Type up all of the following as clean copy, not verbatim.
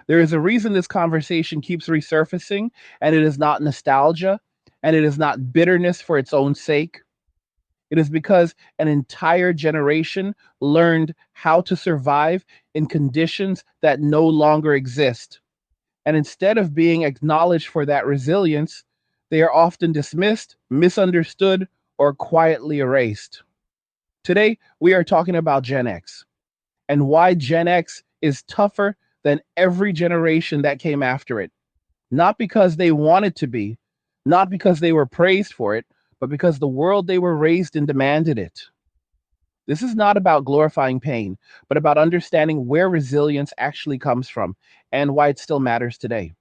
There is a reason this conversation keeps resurfacing, and it is not nostalgia, and it is not bitterness for its own sake. It is because an entire generation learned how to survive in conditions that no longer exist. And instead of being acknowledged for that resilience, they are often dismissed, misunderstood, or quietly erased. Today, we are talking about Gen X and why Gen X is tougher than every generation that came after it. Not because they wanted to be, not because they were praised for it, but because the world they were raised in demanded it. This is not about glorifying pain, but about understanding where resilience actually comes from and why it still matters today.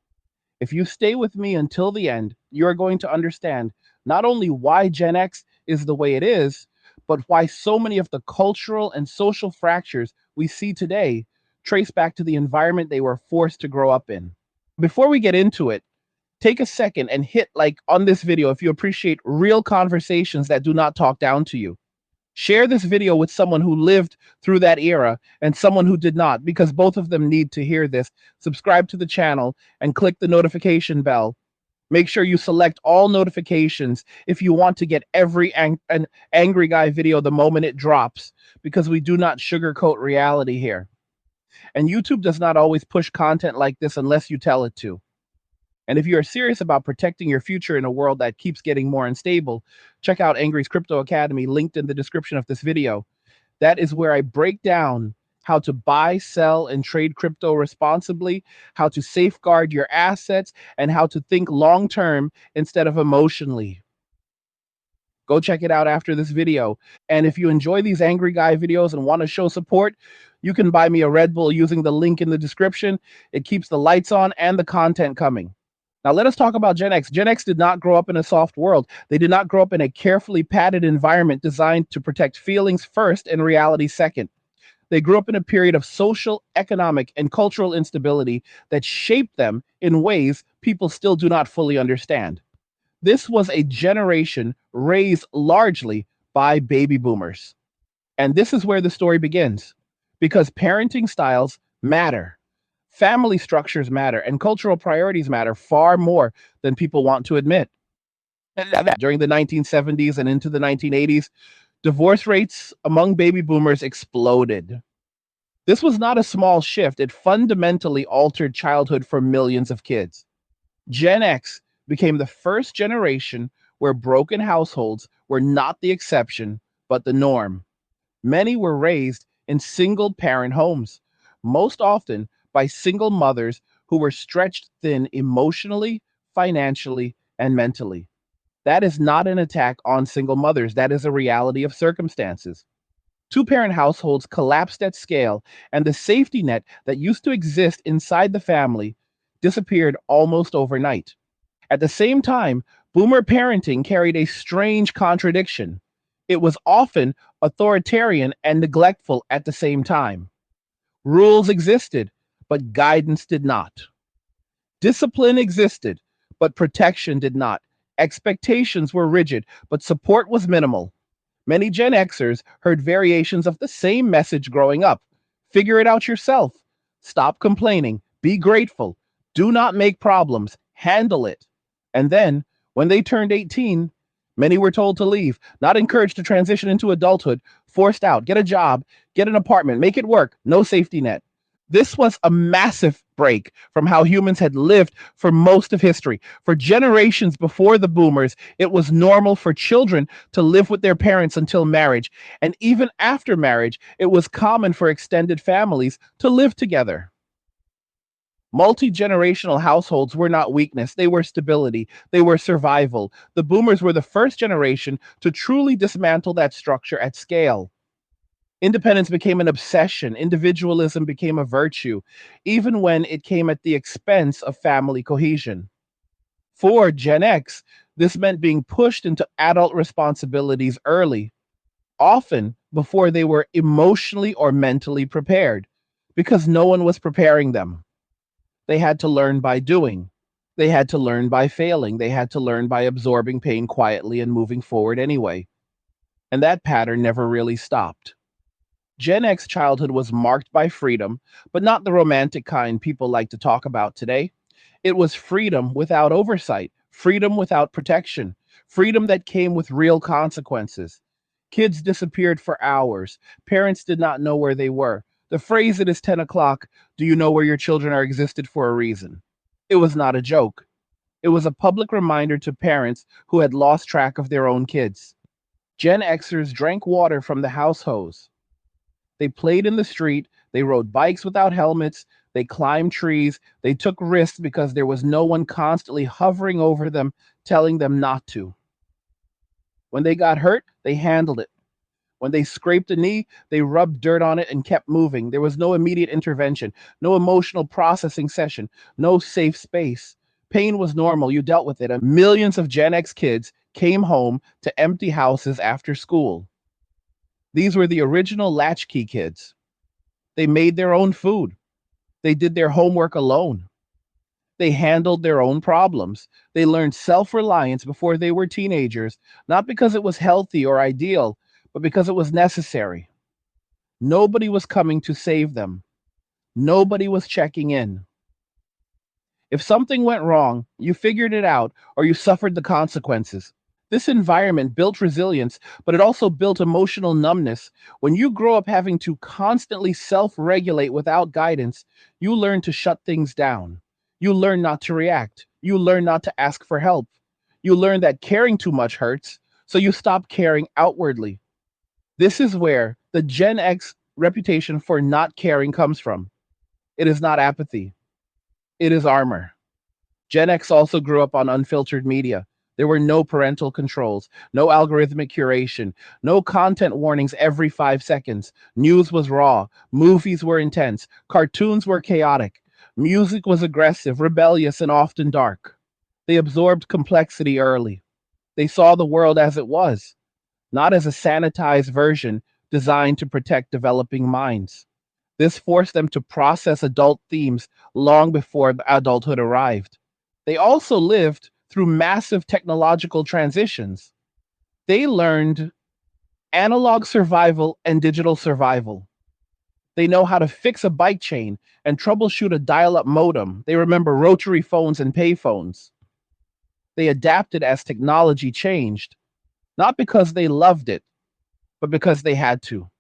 If you stay with me until the end, you are going to understand not only why Gen X is the way it is, but why so many of the cultural and social fractures we see today trace back to the environment they were forced to grow up in. Before we get into it, take a second and hit like on this video if you appreciate real conversations that do not talk down to you. Share this video with someone who lived through that era and someone who did not, because both of them need to hear this. Subscribe to the channel and click the notification bell. Make sure you select all notifications if you want to get every an angry guy video the moment it drops, because we do not sugarcoat reality here. And YouTube does not always push content like this unless you tell it to. And if you are serious about protecting your future in a world that keeps getting more unstable, check out Angry's Crypto Academy, linked in the description of this video. That is where I break down how to buy, sell, and trade crypto responsibly, how to safeguard your assets, and how to think long term instead of emotionally. Go check it out after this video. And if you enjoy these Angry Guy videos and want to show support, you can buy me a Red Bull using the link in the description. It keeps the lights on and the content coming. Now, let us talk about Gen X. Gen X did not grow up in a soft world. They did not grow up in a carefully padded environment designed to protect feelings first and reality second. They grew up in a period of social, economic, and cultural instability that shaped them in ways people still do not fully understand. This was a generation raised largely by baby boomers. And this is where the story begins, because parenting styles matter. Family structures matter and cultural priorities matter far more than people want to admit. During the 1970s and into the 1980s, divorce rates among baby boomers exploded. This was not a small shift. It fundamentally altered childhood for millions of kids. Gen X became the first generation where broken households were not the exception, but the norm. Many were raised in single parent homes, most often by single mothers who were stretched thin emotionally, financially, and mentally. That is not an attack on single mothers, that is a reality of circumstances. Two-parent households collapsed at scale, and the safety net that used to exist inside the family disappeared almost overnight. At the same time, boomer parenting carried a strange contradiction. It was often authoritarian and neglectful at the same time. Rules existed, but guidance did not. Discipline existed, but protection did not. Expectations were rigid, but support was minimal. Many Gen Xers heard variations of the same message growing up. Figure it out yourself. Stop complaining. Be grateful. Do not make problems. Handle it. And then, when they turned 18, many were told to leave, not encouraged to transition into adulthood, forced out, get a job, get an apartment, make it work, no safety net. This was a massive break from how humans had lived for most of history. For generations before the boomers, it was normal for children to live with their parents until marriage. And even after marriage, it was common for extended families to live together. Multi-generational households were not weakness, they were stability, they were survival. The boomers were the first generation to truly dismantle that structure at scale. Independence became an obsession, individualism became a virtue, even when it came at the expense of family cohesion. For Gen X, this meant being pushed into adult responsibilities early, often before they were emotionally or mentally prepared, because no one was preparing them. They had to learn by doing. They had to learn by failing. They had to learn by absorbing pain quietly and moving forward anyway. And that pattern never really stopped. Gen X childhood was marked by freedom, but not the romantic kind people like to talk about today. It was freedom without oversight, freedom without protection, freedom that came with real consequences. Kids disappeared for hours. Parents did not know where they were. The phrase, "it is 10 o'clock, do you know where your children are?" existed for a reason. It was not a joke. It was a public reminder to parents who had lost track of their own kids. Gen Xers drank water from the house hose. They played in the street, they rode bikes without helmets, they climbed trees, they took risks because there was no one constantly hovering over them, telling them not to. When they got hurt, they handled it. When they scraped a knee, they rubbed dirt on it and kept moving. There was no immediate intervention, no emotional processing session, no safe space. Pain was normal. You dealt with it. And millions of Gen X kids came home to empty houses after school. These were the original latchkey kids. They made their own food. They did their homework alone. They handled their own problems. They learned self reliance before they were teenagers, not because it was healthy or ideal, but because it was necessary. Nobody was coming to save them. Nobody was checking in. If something went wrong, you figured it out or you suffered the consequences. This environment built resilience, but it also built emotional numbness. When you grow up having to constantly self regulate without guidance, you learn to shut things down. You learn not to react. You learn not to ask for help. You learn that caring too much hurts, so you stop caring outwardly. This is where the Gen X reputation for not caring comes from. It is not apathy, it is armor. Gen X also grew up on unfiltered media. There were no parental controls, no algorithmic curation, no content warnings every 5 seconds. News was raw, movies were intense, cartoons were chaotic, music was aggressive, rebellious, and often dark. They absorbed complexity early. They saw the world as it was, not as a sanitized version designed to protect developing minds. This forced them to process adult themes long before adulthood arrived. They also lived through massive technological transitions. They learned analog survival and digital survival. They know how to fix a bike chain and troubleshoot a dial up modem. They remember rotary phones and payphones. They adapted as technology changed, not because they loved it, but because they had to.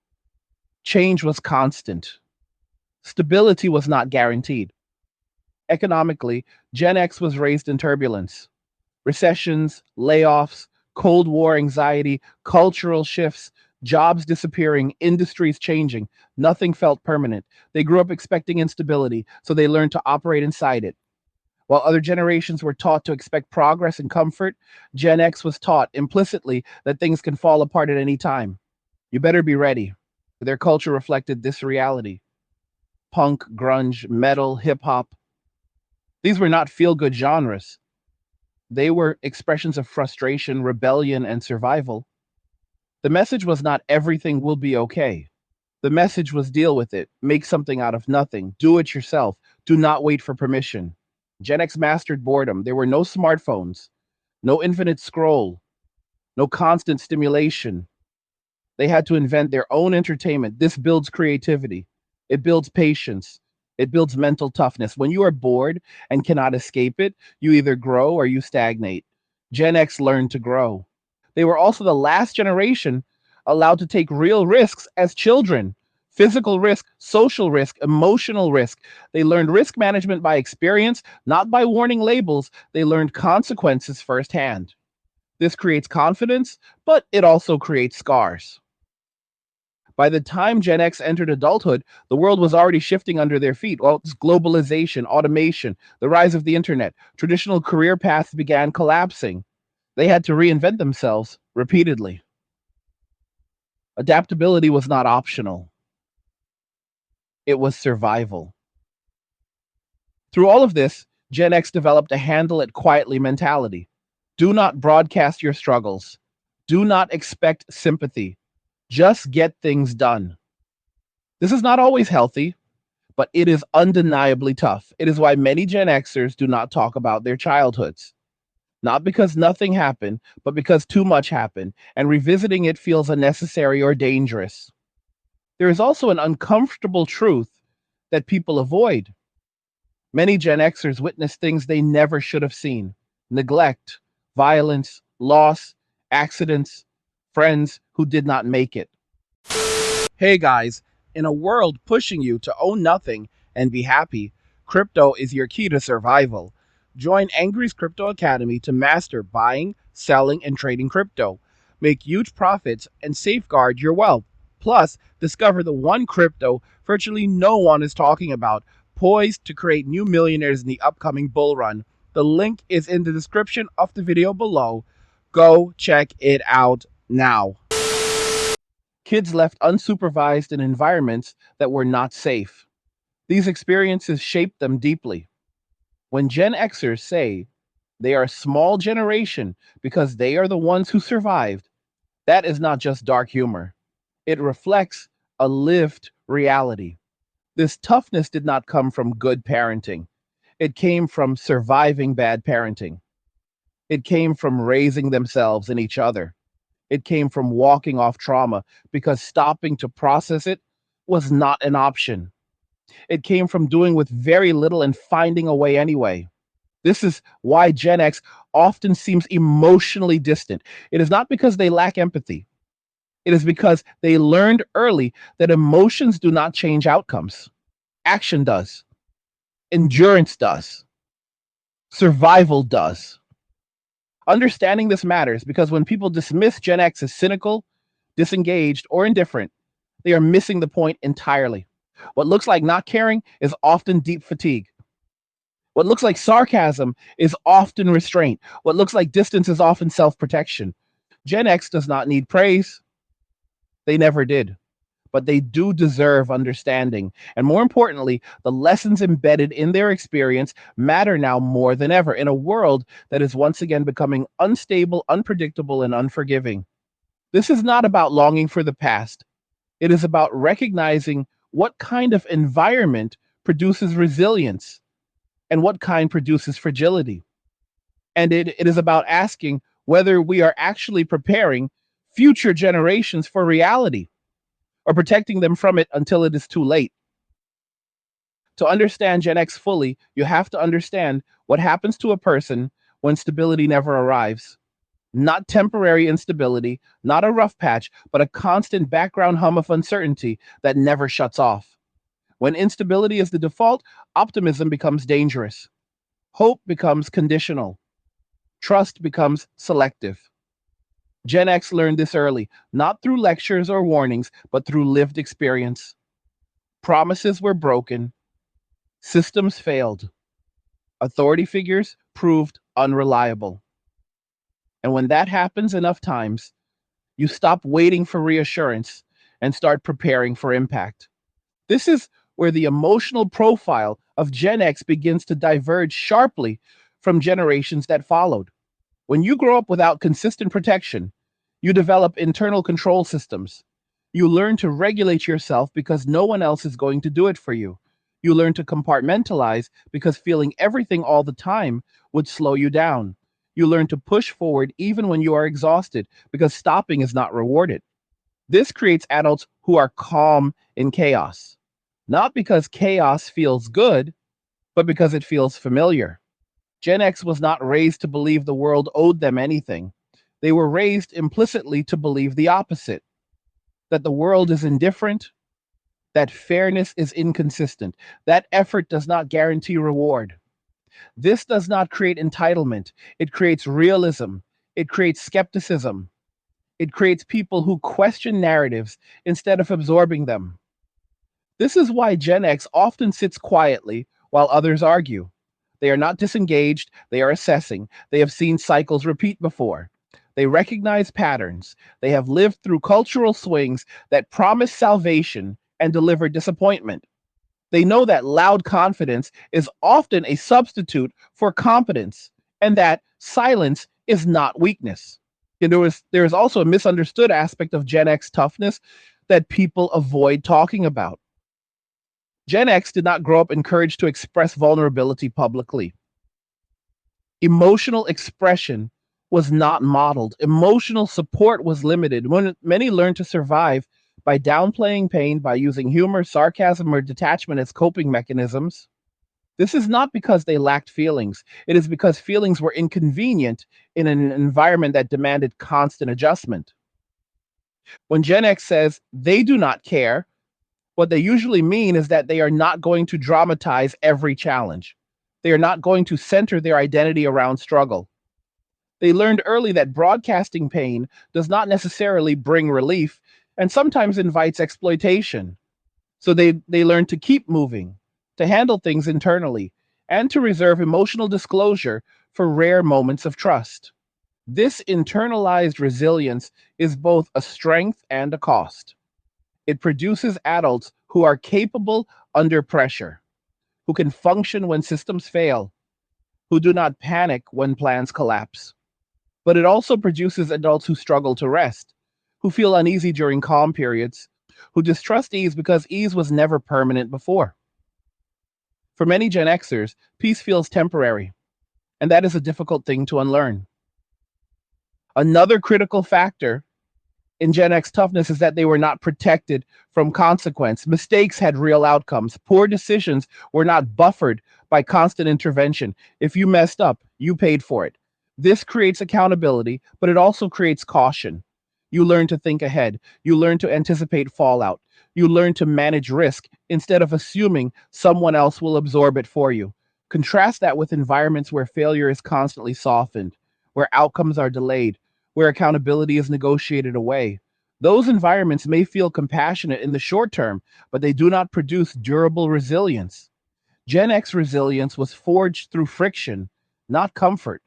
Change was constant. Stability was not guaranteed. Economically, Gen X was raised in turbulence. Recessions, layoffs, Cold War anxiety, cultural shifts, jobs disappearing, industries changing. Nothing felt permanent. They grew up expecting instability, so they learned to operate inside it. While other generations were taught to expect progress and comfort, Gen X was taught implicitly that things can fall apart at any time. You better be ready. Their culture reflected this reality. Punk, grunge, metal, hip hop. These were not feel good genres. They were expressions of frustration, rebellion, and survival. The message was not everything will be okay. The message was deal with it, make something out of nothing, do it yourself, do not wait for permission. Gen X mastered boredom. There were no smartphones, no infinite scroll, no constant stimulation. They had to invent their own entertainment. This builds creativity, it builds patience, it builds mental toughness. When you are bored and cannot escape it, you either grow or you stagnate. Gen X learned to grow. They were also the last generation allowed to take real risks as children: physical risk, social risk, emotional risk. They learned risk management by experience, not by warning labels. They learned consequences firsthand. This creates confidence, but it also creates scars. By the time Gen X entered adulthood, the world was already shifting under their feet. Well, it's globalization, automation, the rise of the internet. Traditional career paths began collapsing. They had to reinvent themselves repeatedly. Adaptability was not optional, it was survival. Through all of this, Gen X developed a handle it quietly mentality. Do not broadcast your struggles. Do not expect sympathy. Just get things done. This is not always healthy, but it is undeniably tough. It is why many Gen Xers do not talk about their childhoods. Not because nothing happened, but because too much happened, and revisiting it feels unnecessary or dangerous. There is also an uncomfortable truth that people avoid. Many Gen Xers witness things they never should have seen: neglect, violence, loss, accidents, friends who did not make it. Hey guys, in a world pushing you to own nothing and be happy, crypto is your key to survival. Join Angry's Crypto Academy to master buying, selling, and trading crypto. Make huge profits and safeguard your wealth. Plus, discover the one crypto virtually no one is talking about, poised to create new millionaires in the upcoming bull run. The link is in the description of the video below. Go check it out now. Kids left unsupervised in environments that were not safe. These experiences shaped them deeply. When Gen Xers say they are a small generation because they are the ones who survived, that is not just dark humor. It reflects a lived reality. This toughness did not come from good parenting. It came from surviving bad parenting. It came from raising themselves and each other. It came from walking off trauma because stopping to process it was not an option. It came from doing with very little and finding a way anyway. This is why Gen X often seems emotionally distant. It is not because they lack empathy. It is because they learned early that emotions do not change outcomes. Action does. Endurance does. Survival does. Understanding this matters because when people dismiss Gen X as cynical, disengaged, or indifferent, they are missing the point entirely. What looks like not caring is often deep fatigue. What looks like sarcasm is often restraint. What looks like distance is often self protection. Gen X does not need praise. They never did. But they do deserve understanding. And more importantly, the lessons embedded in their experience matter now more than ever in a world that is once again becoming unstable, unpredictable, and unforgiving. This is not about longing for the past. It is about recognizing what kind of environment produces resilience and what kind produces fragility. And it is about asking whether we are actually preparing future generations for reality or protecting them from it until it is too late. To understand Gen X fully, you have to understand what happens to a person when stability never arrives. Not temporary instability, not a rough patch, but a constant background hum of uncertainty that never shuts off. When instability is the default, optimism becomes dangerous. Hope becomes conditional. Trust becomes selective. Gen X learned this early, not through lectures or warnings, but through lived experience. Promises were broken, systems failed, authority figures proved unreliable. And when that happens enough times, you stop waiting for reassurance and start preparing for impact. This is where the emotional profile of Gen X begins to diverge sharply from generations that followed. When you grow up without consistent protection, you develop internal control systems. You learn to regulate yourself because no one else is going to do it for you. You learn to compartmentalize because feeling everything all the time would slow you down. You learn to push forward even when you are exhausted because stopping is not rewarded. This creates adults who are calm in chaos, not because chaos feels good, but because it feels familiar. Gen X was not raised to believe the world owed them anything. They were raised implicitly to believe the opposite: that the world is indifferent, that fairness is inconsistent, that effort does not guarantee reward. This does not create entitlement, it creates realism, it creates skepticism, it creates people who question narratives instead of absorbing them. This is why Gen X often sits quietly while others argue. They are not disengaged, they are assessing. They have seen cycles repeat before. They recognize patterns. They have lived through cultural swings that promise salvation and deliver disappointment. They know that loud confidence is often a substitute for competence and that silence is not weakness. And there is also a misunderstood aspect of Gen X toughness that people avoid talking about. Gen X did not grow up encouraged to express vulnerability publicly. Emotional expression was not modeled. Emotional support was limited. When many learned to survive by downplaying pain, by using humor, sarcasm, or detachment as coping mechanisms. This is not because they lacked feelings. It is because feelings were inconvenient in an environment that demanded constant adjustment. When Gen X says they do not care, what they usually mean is that they are not going to dramatize every challenge. They are not going to center their identity around struggle. They learned early that broadcasting pain does not necessarily bring relief and sometimes invites exploitation. So they learn to keep moving, to handle things internally, and to reserve emotional disclosure for rare moments of trust. This internalized resilience is both a strength and a cost. It produces adults who are capable under pressure, who can function when systems fail, who do not panic when plans collapse. But it also produces adults who struggle to rest, who feel uneasy during calm periods, who distrust ease because ease was never permanent before. For many Gen Xers, peace feels temporary, and that is a difficult thing to unlearn. Another critical factor in Gen X toughness is that they were not protected from consequence. Mistakes had real outcomes. Poor decisions were not buffered by constant intervention. If you messed up, you paid for it. This creates accountability, but it also creates caution. You learn to think ahead. You learn to anticipate fallout. You learn to manage risk instead of assuming someone else will absorb it for you. Contrast that with environments where failure is constantly softened, where outcomes are delayed, where accountability is negotiated away. Those environments may feel compassionate in the short term, but they do not produce durable resilience. Gen X resilience was forged through friction, not comfort.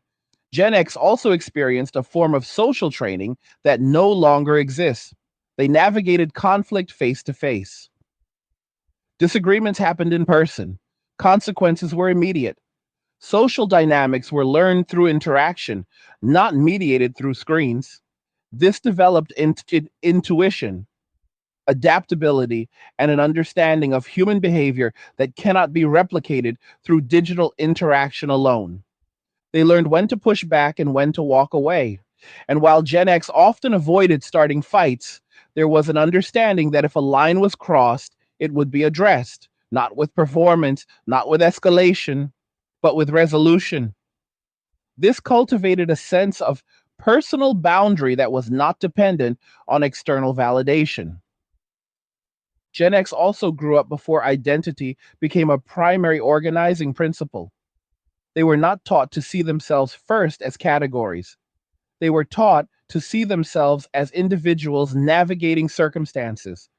Gen X also experienced a form of social training that no longer exists. They navigated conflict face to face. Disagreements happened in person. Consequences were immediate. Social dynamics were learned through interaction, not mediated through screens. This developed intuition, adaptability, and an understanding of human behavior that cannot be replicated through digital interaction alone. They learned when to push back and when to walk away. And while Gen X often avoided starting fights, there was an understanding that if a line was crossed, it would be addressed, not with performance, not with escalation, but with resolution. This cultivated a sense of personal boundary that was not dependent on external validation. Gen X also grew up before identity became a primary organizing principle. They were not taught to see themselves first as categories. They were taught to see themselves as individuals navigating circumstances.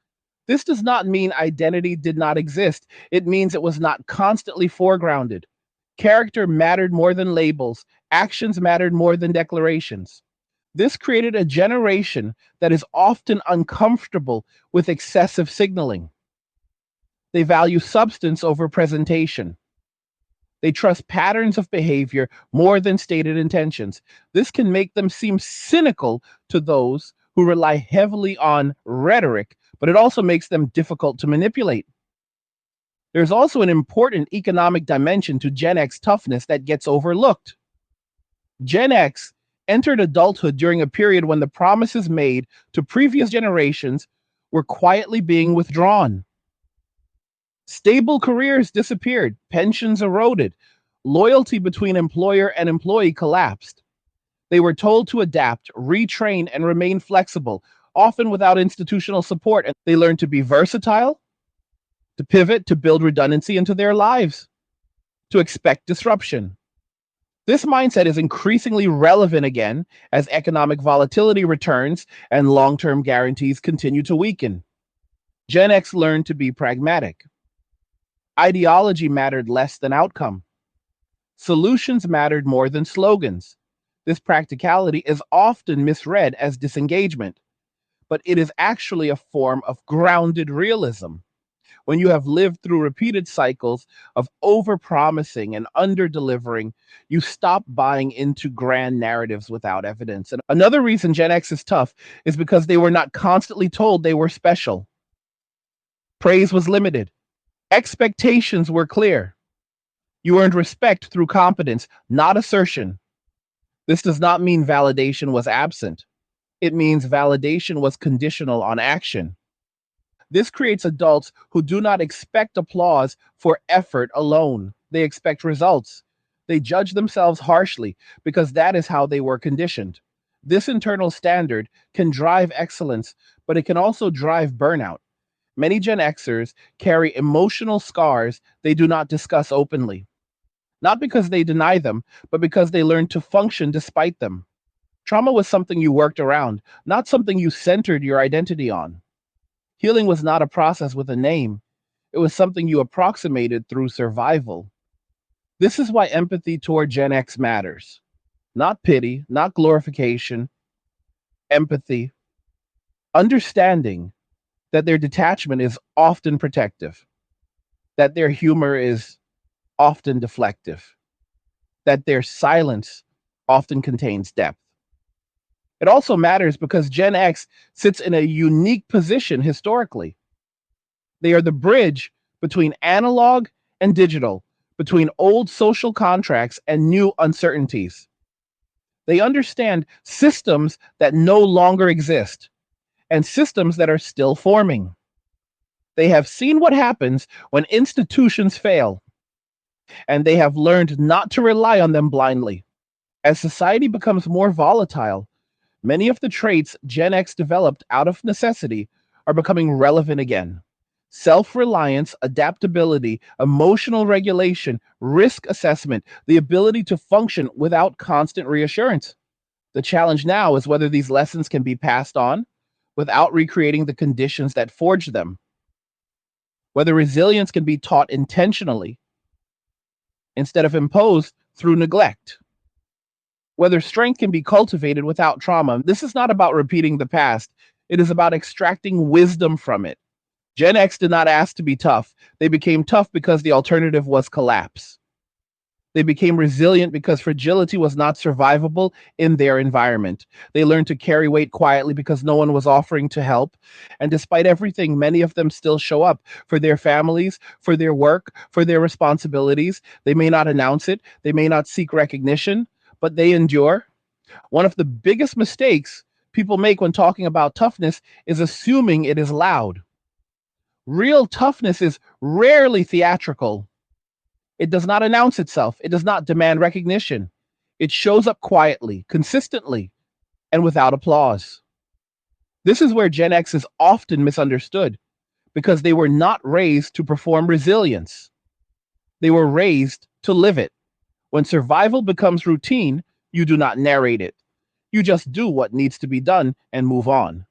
This does not mean identity did not exist. It means it was not constantly foregrounded. Character mattered more than labels. Actions mattered more than declarations. This created a generation that is often uncomfortable with excessive signaling. They value substance over presentation. They trust patterns of behavior more than stated intentions. This can make them seem cynical to those who rely heavily on rhetoric, but it also makes them difficult to manipulate. There's also an important economic dimension to Gen X toughness that gets overlooked. Gen X entered adulthood during a period when the promises made to previous generations were quietly being withdrawn. Stable careers disappeared, pensions eroded, loyalty between employer and employee collapsed. They were told to adapt, retrain, and remain flexible, often without institutional support. And they learned to be versatile, to pivot, to build redundancy into their lives, to expect disruption. This mindset is increasingly relevant again as economic volatility returns and long term guarantees continue to weaken. Gen X learned to be pragmatic. Ideology mattered less than outcome. Solutions mattered more than slogans. This practicality is often misread as disengagement, but it is actually a form of grounded realism. When you have lived through repeated cycles of overpromising and underdelivering, you stop buying into grand narratives without evidence. And another reason Gen X is tough is because they were not constantly told they were special. Praise was limited. Expectations were clear. You earned respect through competence, not assertion. This does not mean validation was absent. It means validation was conditional on action. This creates adults who do not expect applause for effort alone. They expect results. They judge themselves harshly because that is how they were conditioned. This internal standard can drive excellence, but it can also drive burnout. Many Gen Xers carry emotional scars they do not discuss openly, not because they deny them, but because they learned to function despite them. Trauma was something you worked around, not something you centered your identity on. Healing was not a process with a name, it was something you approximated through survival. This is why empathy toward Gen X matters. Not pity, not glorification, empathy, understanding that their detachment is often protective, that their humor is often deflective, that their silence often contains depth. It also matters because Gen X sits in a unique position historically. They are the bridge between analog and digital, between old social contracts and new uncertainties. They understand systems that no longer exist and systems that are still forming. They have seen what happens when institutions fail, and they have learned not to rely on them blindly. As society becomes more volatile, many of the traits Gen X developed out of necessity are becoming relevant again. Self reliance, adaptability, emotional regulation, risk assessment, the ability to function without constant reassurance. The challenge now is whether these lessons can be passed on without recreating the conditions that forged them, whether resilience can be taught intentionally instead of imposed through neglect, whether strength can be cultivated without trauma. This is not about repeating the past, it is about extracting wisdom from it. Gen X did not ask to be tough. They became tough because the alternative was collapse. They became resilient because fragility was not survivable in their environment. They learned to carry weight quietly because no one was offering to help. And despite everything, many of them still show up for their families, for their work, for their responsibilities. They may not announce it, they may not seek recognition, but they endure. One of the biggest mistakes people make when talking about toughness is assuming it is loud. Real toughness is rarely theatrical. It does not announce itself. It does not demand recognition. It shows up quietly, consistently, and without applause. This is where Gen X is often misunderstood because they were not raised to perform resilience. They were raised to live it. When survival becomes routine, you do not narrate it. You just do what needs to be done and move on.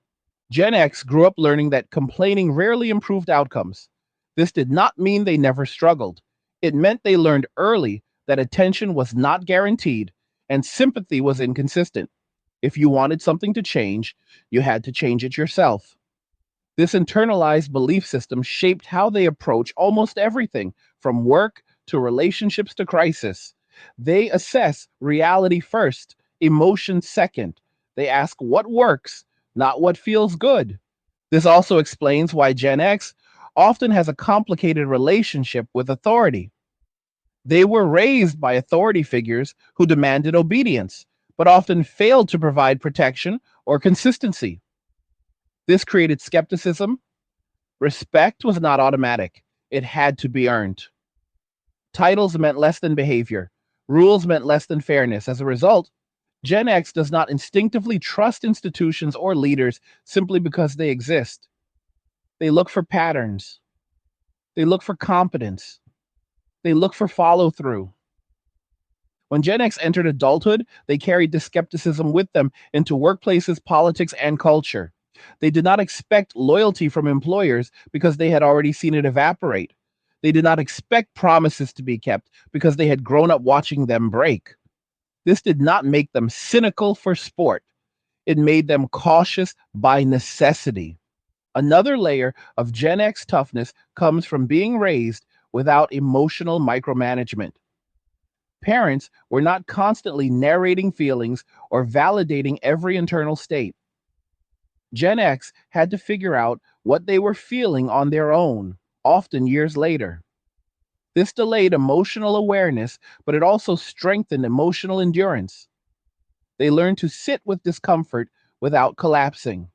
Gen X grew up learning that complaining rarely improved outcomes. This did not mean they never struggled. It meant they learned early that attention was not guaranteed and sympathy was inconsistent. If you wanted something to change, you had to change it yourself. This internalized belief system shaped how they approach almost everything, from work to relationships to crisis. They assess reality first, emotion second. They ask what works, not what feels good. This also explains why Gen X often has a complicated relationship with authority. They were raised by authority figures who demanded obedience, but often failed to provide protection or consistency. This created skepticism. Respect was not automatic, it had to be earned. Titles meant less than behavior, rules meant less than fairness. As a result, Gen X does not instinctively trust institutions or leaders simply because they exist. They look for patterns, they look for competence, they look for follow through. When Gen X entered adulthood, they carried this skepticism with them into workplaces, politics, and culture. They did not expect loyalty from employers because they had already seen it evaporate. They did not expect promises to be kept because they had grown up watching them break. This did not make them cynical for sport. It made them cautious by necessity. Another layer of Gen X toughness comes from being raised without emotional micromanagement. Parents were not constantly narrating feelings or validating every internal state. Gen X had to figure out what they were feeling on their own, often years later. This delayed emotional awareness, but it also strengthened emotional endurance. They learned to sit with discomfort without collapsing.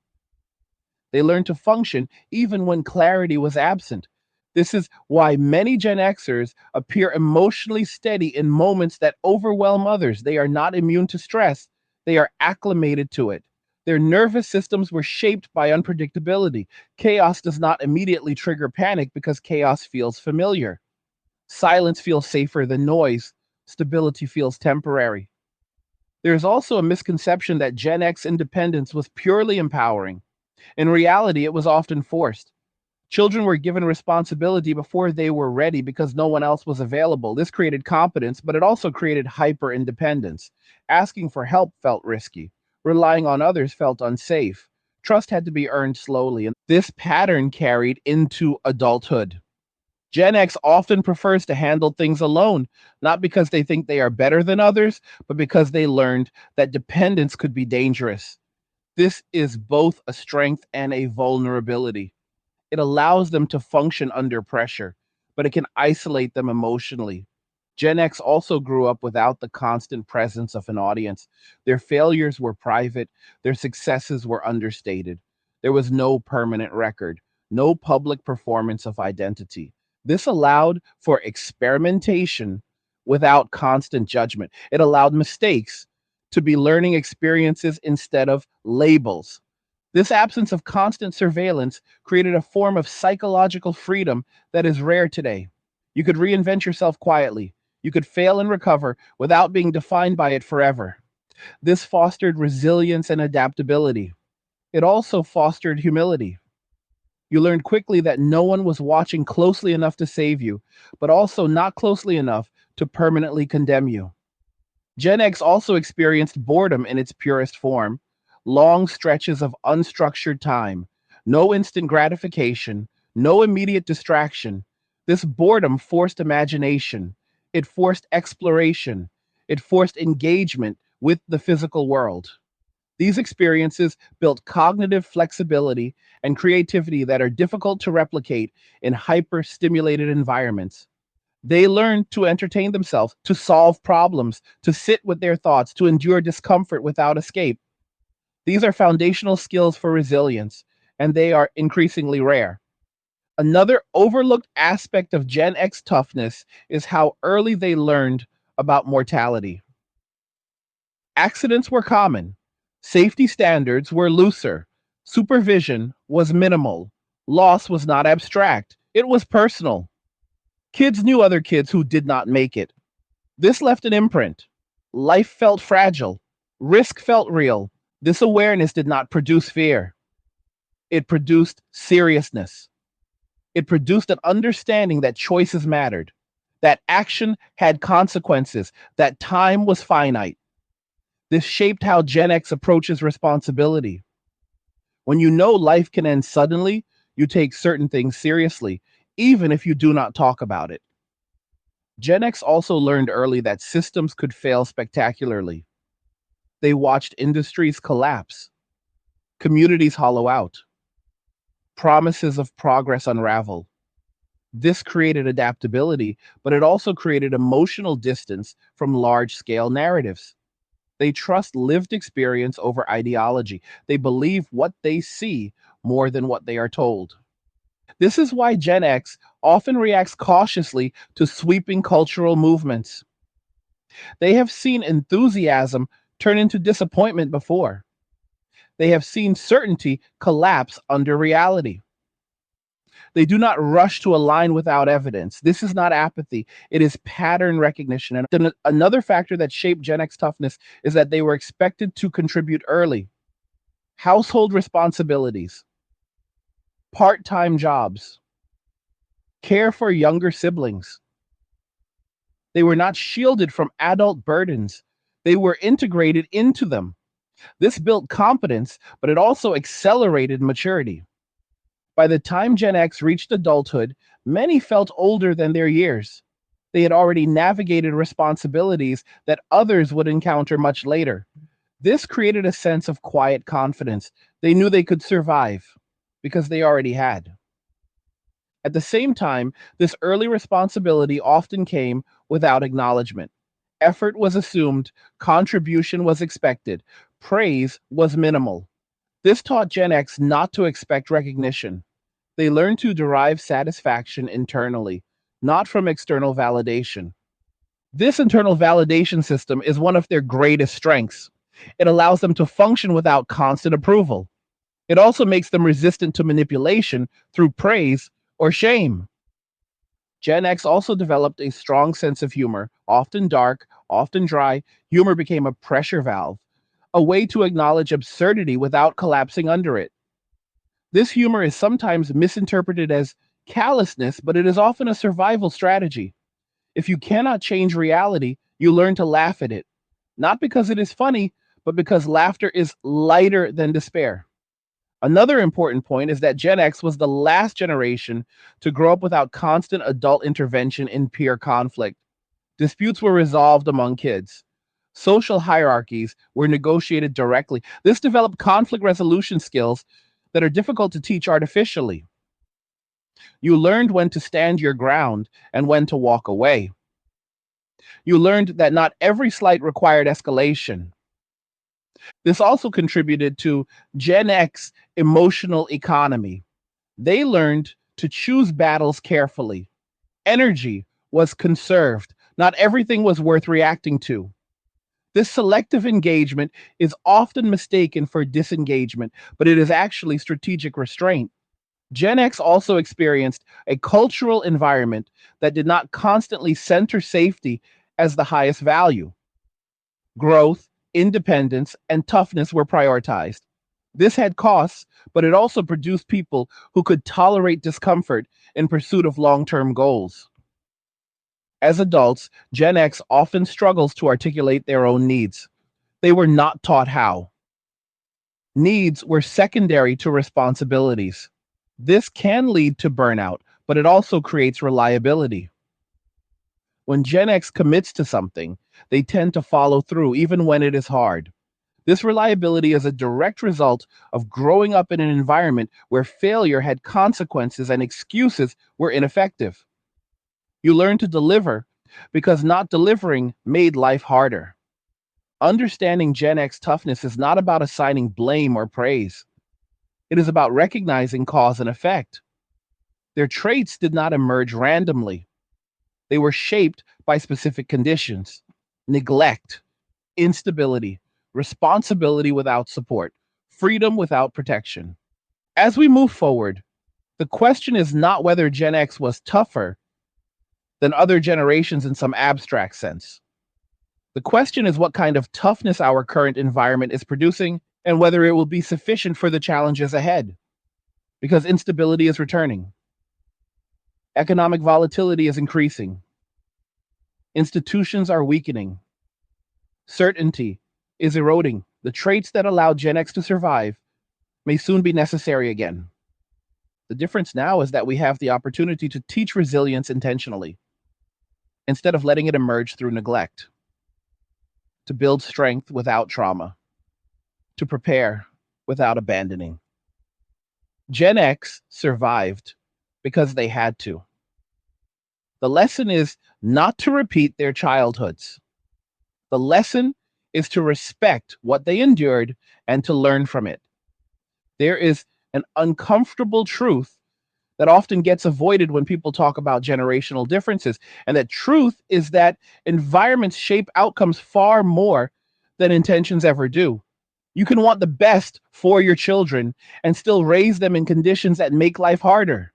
They learned to function even when clarity was absent. This is why many Gen Xers appear emotionally steady in moments that overwhelm others. They are not immune to stress, they are acclimated to it. Their nervous systems were shaped by unpredictability. Chaos does not immediately trigger panic because chaos feels familiar. Silence feels safer than noise. Stability feels temporary. There is also a misconception that Gen X independence was purely empowering. In reality, it was often forced. Children were given responsibility before they were ready because no one else was available. This created competence, but it also created hyper independence. Asking for help felt risky. Relying on others felt unsafe. Trust had to be earned slowly, and this pattern carried into adulthood. Gen X often prefers to handle things alone, not because they think they are better than others, but because they learned that dependence could be dangerous. This is both a strength and a vulnerability. It allows them to function under pressure, but it can isolate them emotionally. Gen X also grew up without the constant presence of an audience. Their failures were private, their successes were understated. There was no permanent record, no public performance of identity. This allowed for experimentation without constant judgment. It allowed mistakes to be learning experiences instead of labels. This absence of constant surveillance created a form of psychological freedom that is rare today. You could reinvent yourself quietly. You could fail and recover without being defined by it forever. This fostered resilience and adaptability. It also fostered humility. You learned quickly that no one was watching closely enough to save you, but also not closely enough to permanently condemn you. Gen X also experienced boredom in its purest form, long stretches of unstructured time, no instant gratification, no immediate distraction. This boredom forced imagination, it forced exploration, it forced engagement with the physical world. These experiences built cognitive flexibility and creativity that are difficult to replicate in hyper stimulated environments. They learn to entertain themselves, to solve problems, to sit with their thoughts, to endure discomfort without escape. These are foundational skills for resilience, and they are increasingly rare. Another overlooked aspect of Gen X toughness is how early they learned about mortality. Accidents were common, safety standards were looser, supervision was minimal, loss was not abstract, it was personal. Kids knew other kids who did not make it. This left an imprint. Life felt fragile. Risk felt real. This awareness did not produce fear. It produced seriousness. It produced an understanding that choices mattered, that action had consequences, that time was finite. This shaped how Gen X approaches responsibility. When you know life can end suddenly, you take certain things seriously, even if you do not talk about it. Gen X also learned early that systems could fail spectacularly. They watched industries collapse, communities hollow out, promises of progress unravel. This created adaptability, but it also created emotional distance from large scale narratives. They trust lived experience over ideology. They believe what they see more than what they are told. This is why Gen X often reacts cautiously to sweeping cultural movements. They have seen enthusiasm turn into disappointment before. They have seen certainty collapse under reality. They do not rush to align without evidence. This is not apathy, it is pattern recognition. And another factor that shaped Gen X toughness is that they were expected to contribute early. Household responsibilities, part time jobs, care for younger siblings. They were not shielded from adult burdens, they were integrated into them. This built competence, but it also accelerated maturity. By the time Gen X reached adulthood, many felt older than their years. They had already navigated responsibilities that others would encounter much later. This created a sense of quiet confidence. They knew they could survive because they already had. At the same time, this early responsibility often came without acknowledgement. Effort was assumed, contribution was expected, praise was minimal. This taught Gen X not to expect recognition. They learned to derive satisfaction internally, not from external validation. This internal validation system is one of their greatest strengths. It allows them to function without constant approval. It also makes them resistant to manipulation through praise or shame. Gen X also developed a strong sense of humor, often dark, often dry. Humor became a pressure valve, a way to acknowledge absurdity without collapsing under it. This humor is sometimes misinterpreted as callousness, but it is often a survival strategy. If you cannot change reality, you learn to laugh at it, not because it is funny, but because laughter is lighter than despair. Another important point is that Gen X was the last generation to grow up without constant adult intervention in peer conflict. Disputes were resolved among kids. Social hierarchies were negotiated directly. This developed conflict resolution skills that are difficult to teach artificially. You learned when to stand your ground and when to walk away. You learned that not every slight required escalation. This also contributed to Gen X emotional economy. They learned to choose battles carefully. Energy was conserved. Not everything was worth reacting to. This selective engagement is often mistaken for disengagement, but it is actually strategic restraint. Gen X also experienced a cultural environment that did not constantly center safety as the highest value. Growth, independence, and toughness were prioritized. This had costs, but it also produced people who could tolerate discomfort in pursuit of long term goals. As adults, Gen X often struggles to articulate their own needs. They were not taught how. Needs were secondary to responsibilities. This can lead to burnout, but it also creates reliability. When Gen X commits to something, they tend to follow through even when it is hard. This reliability is a direct result of growing up in an environment where failure had consequences and excuses were ineffective. You learn to deliver because not delivering made life harder. Understanding Gen X toughness is not about assigning blame or praise. It is about recognizing cause and effect. Their traits did not emerge randomly. They were shaped by specific conditions: neglect, instability, responsibility without support, freedom without protection. As we move forward, the question is not whether Gen X was tougher than other generations in some abstract sense. The question is what kind of toughness our current environment is producing and whether it will be sufficient for the challenges ahead. Because instability is returning, economic volatility is increasing, institutions are weakening, certainty is eroding. The traits that allowed Gen X to survive may soon be necessary again. The difference now is that we have the opportunity to teach resilience intentionally instead of letting it emerge through neglect, to build strength without trauma, to prepare without abandoning. Gen X survived because they had to. The lesson is not to repeat their childhoods. The lesson is to respect what they endured and to learn from it. There is an uncomfortable truth that often gets avoided when people talk about generational differences. And that truth is that environments shape outcomes far more than intentions ever do. You can want the best for your children and still raise them in conditions that make life harder.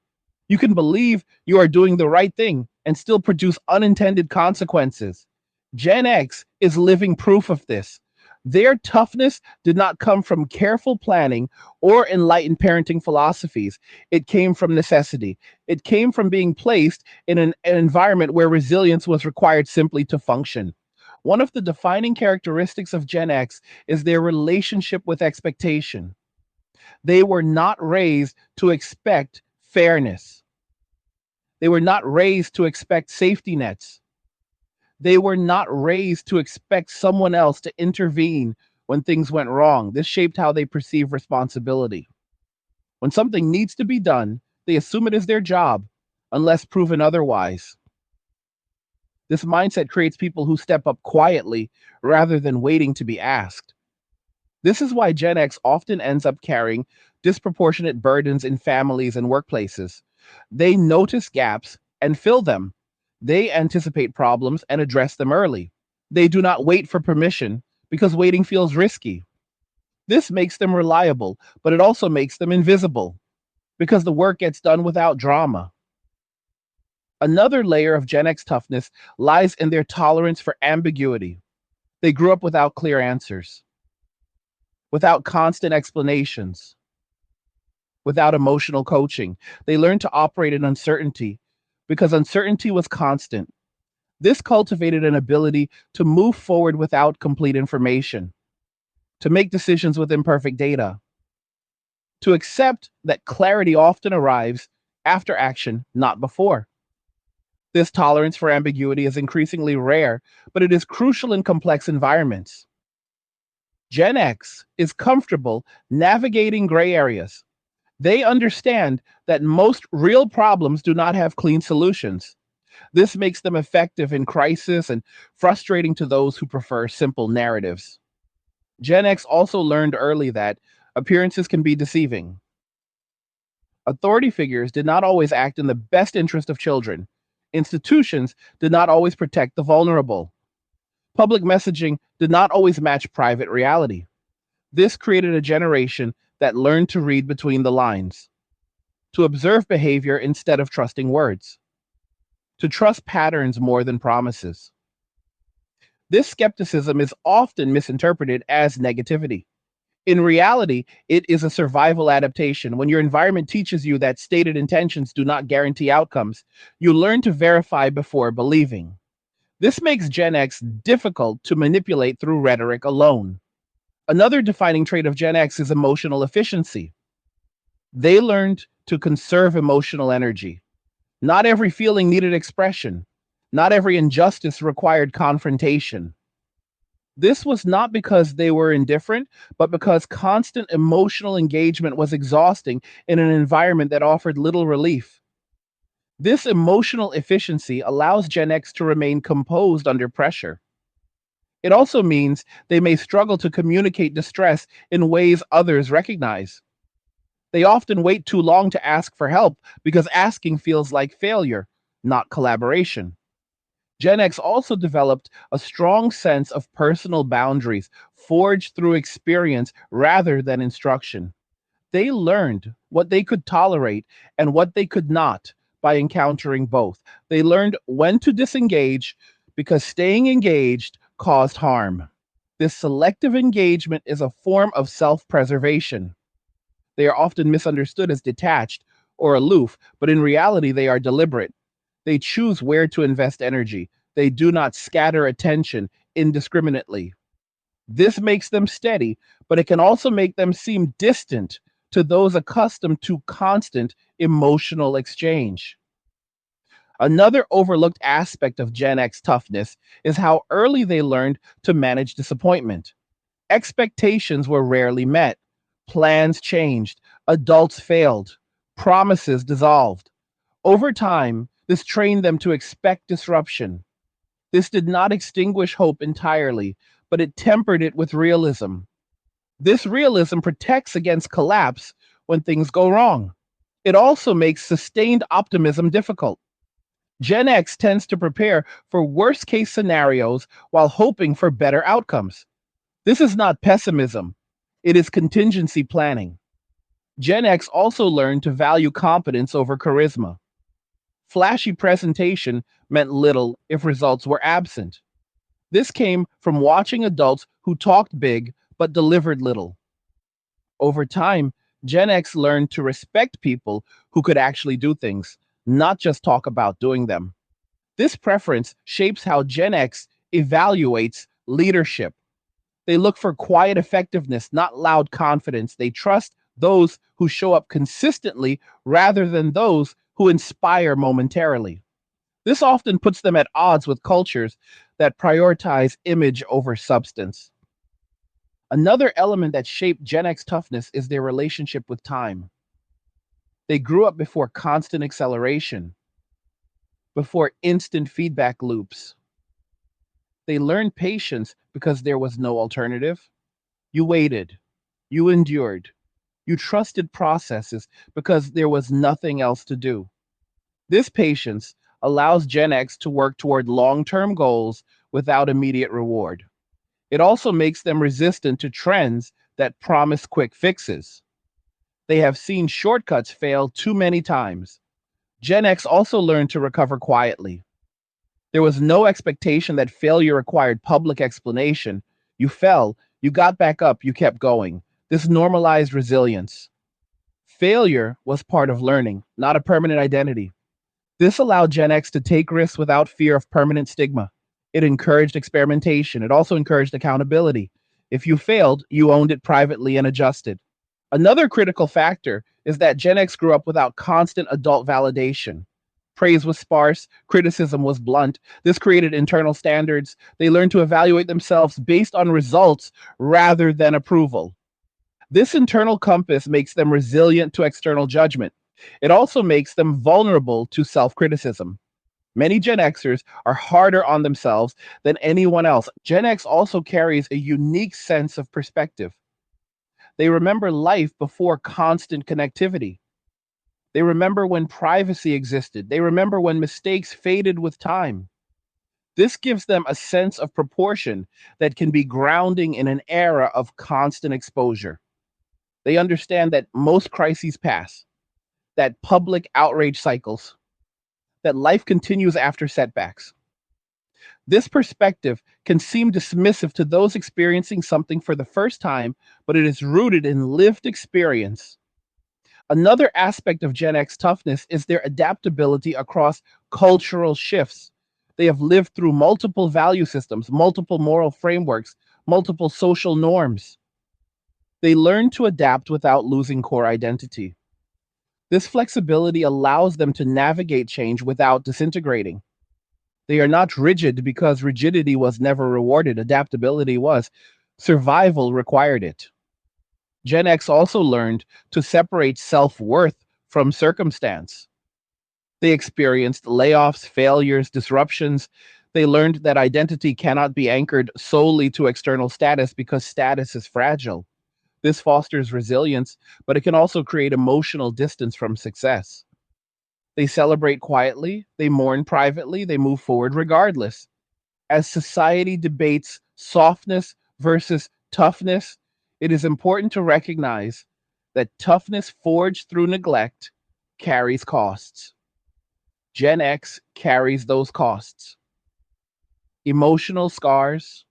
You can believe you are doing the right thing and still produce unintended consequences. Gen X is living proof of this. Their toughness did not come from careful planning or enlightened parenting philosophies. It came from necessity. It came from being placed in an environment where resilience was required simply to function. One of the defining characteristics of Gen X is their relationship with expectation. They were not raised to expect fairness. They were not raised to expect safety nets. They were not raised to expect someone else to intervene when things went wrong. This shaped how they perceive responsibility. When something needs to be done, they assume it is their job, unless proven otherwise. This mindset creates people who step up quietly rather than waiting to be asked. This is why Gen X often ends up carrying disproportionate burdens in families and workplaces. They notice gaps and fill them. They anticipate problems and address them early. They do not wait for permission because waiting feels risky. This makes them reliable, but it also makes them invisible because the work gets done without drama. Another layer of Gen X toughness lies in their tolerance for ambiguity. They grew up without clear answers, without constant explanations, without emotional coaching. They learned to operate in uncertainty because uncertainty was constant. This cultivated an ability to move forward without complete information, to make decisions with imperfect data, to accept that clarity often arrives after action, not before. This tolerance for ambiguity is increasingly rare, but it is crucial in complex environments. Gen X is comfortable navigating gray areas. They understand that most real problems do not have clean solutions. This makes them effective in crisis and frustrating to those who prefer simple narratives. Gen X also learned early that appearances can be deceiving. Authority figures did not always act in the best interest of children. Institutions did not always protect the vulnerable. Public messaging did not always match private reality. This created a generation that learned to read between the lines, to observe behavior instead of trusting words, to trust patterns more than promises. This skepticism is often misinterpreted as negativity. In reality, it is a survival adaptation. When your environment teaches you that stated intentions do not guarantee outcomes, you learn to verify before believing. This makes Gen X difficult to manipulate through rhetoric alone. Another defining trait of Gen X is emotional efficiency. They learned to conserve emotional energy. Not every feeling needed expression. Not every injustice required confrontation. This was not because they were indifferent, but because constant emotional engagement was exhausting in an environment that offered little relief. This emotional efficiency allows Gen X to remain composed under pressure. It also means they may struggle to communicate distress in ways others recognize. They often wait too long to ask for help because asking feels like failure, not collaboration. Gen X also developed a strong sense of personal boundaries, forged through experience rather than instruction. They learned what they could tolerate and what they could not by encountering both. They learned when to disengage because staying engaged caused harm. This selective engagement is a form of self preservation. They are often misunderstood as detached or aloof, but in reality, they are deliberate. They choose where to invest energy. They do not scatter attention indiscriminately. This makes them steady, but it can also make them seem distant to those accustomed to constant emotional exchange. Another overlooked aspect of Gen X toughness is how early they learned to manage disappointment. Expectations were rarely met, plans changed, adults failed, promises dissolved. Over time, this trained them to expect disruption. This did not extinguish hope entirely, but it tempered it with realism. This realism protects against collapse when things go wrong. It also makes sustained optimism difficult. Gen X tends to prepare for worst case scenarios while hoping for better outcomes. This is not pessimism, it is contingency planning. Gen X also learned to value competence over charisma. Flashy presentation meant little if results were absent. This came from watching adults who talked big but delivered little. Over time, Gen X learned to respect people who could actually do things, not just talk about doing them. This preference shapes how Gen X evaluates leadership. They look for quiet effectiveness, not loud confidence. They trust those who show up consistently rather than those who inspire momentarily. This often puts them at odds with cultures that prioritize image over substance. Another element that shaped Gen X toughness is their relationship with time. They grew up before constant acceleration, before instant feedback loops. They learned patience because there was no alternative. You waited, you endured, you trusted processes because there was nothing else to do. This patience allows Gen X to work toward long term goals without immediate reward. It also makes them resistant to trends that promise quick fixes. They have seen shortcuts fail too many times. Gen X also learned to recover quietly. There was no expectation that failure required public explanation. You fell, you got back up, you kept going. This normalized resilience. Failure was part of learning, not a permanent identity. This allowed Gen X to take risks without fear of permanent stigma. It encouraged experimentation. It also encouraged accountability. If you failed, you owned it privately and adjusted. Another critical factor is that Gen X grew up without constant adult validation. Praise was sparse, criticism was blunt. This created internal standards. They learned to evaluate themselves based on results rather than approval. This internal compass makes them resilient to external judgment. It also makes them vulnerable to self criticism. Many Gen Xers are harder on themselves than anyone else. Gen X also carries a unique sense of perspective. They remember life before constant connectivity. They remember when privacy existed. They remember when mistakes faded with time. This gives them a sense of proportion that can be grounding in an era of constant exposure. They understand that most crises pass, that public outrage cycles, that life continues after setbacks. This perspective can seem dismissive to those experiencing something for the first time, but it is rooted in lived experience. Another aspect of Gen X toughness is their adaptability across cultural shifts. They have lived through multiple value systems, multiple moral frameworks, multiple social norms. They learn to adapt without losing core identity. This flexibility allows them to navigate change without disintegrating. They are not rigid because rigidity was never rewarded, adaptability was. Survival required it. Gen X also learned to separate self worth from circumstance. They experienced layoffs, failures, disruptions. They learned that identity cannot be anchored solely to external status because status is fragile. This fosters resilience, but it can also create emotional distance from success. They celebrate quietly, they mourn privately, they move forward regardless. As society debates softness versus toughness, it is important to recognize that toughness forged through neglect carries costs. Gen X carries those costs. Emotional scars,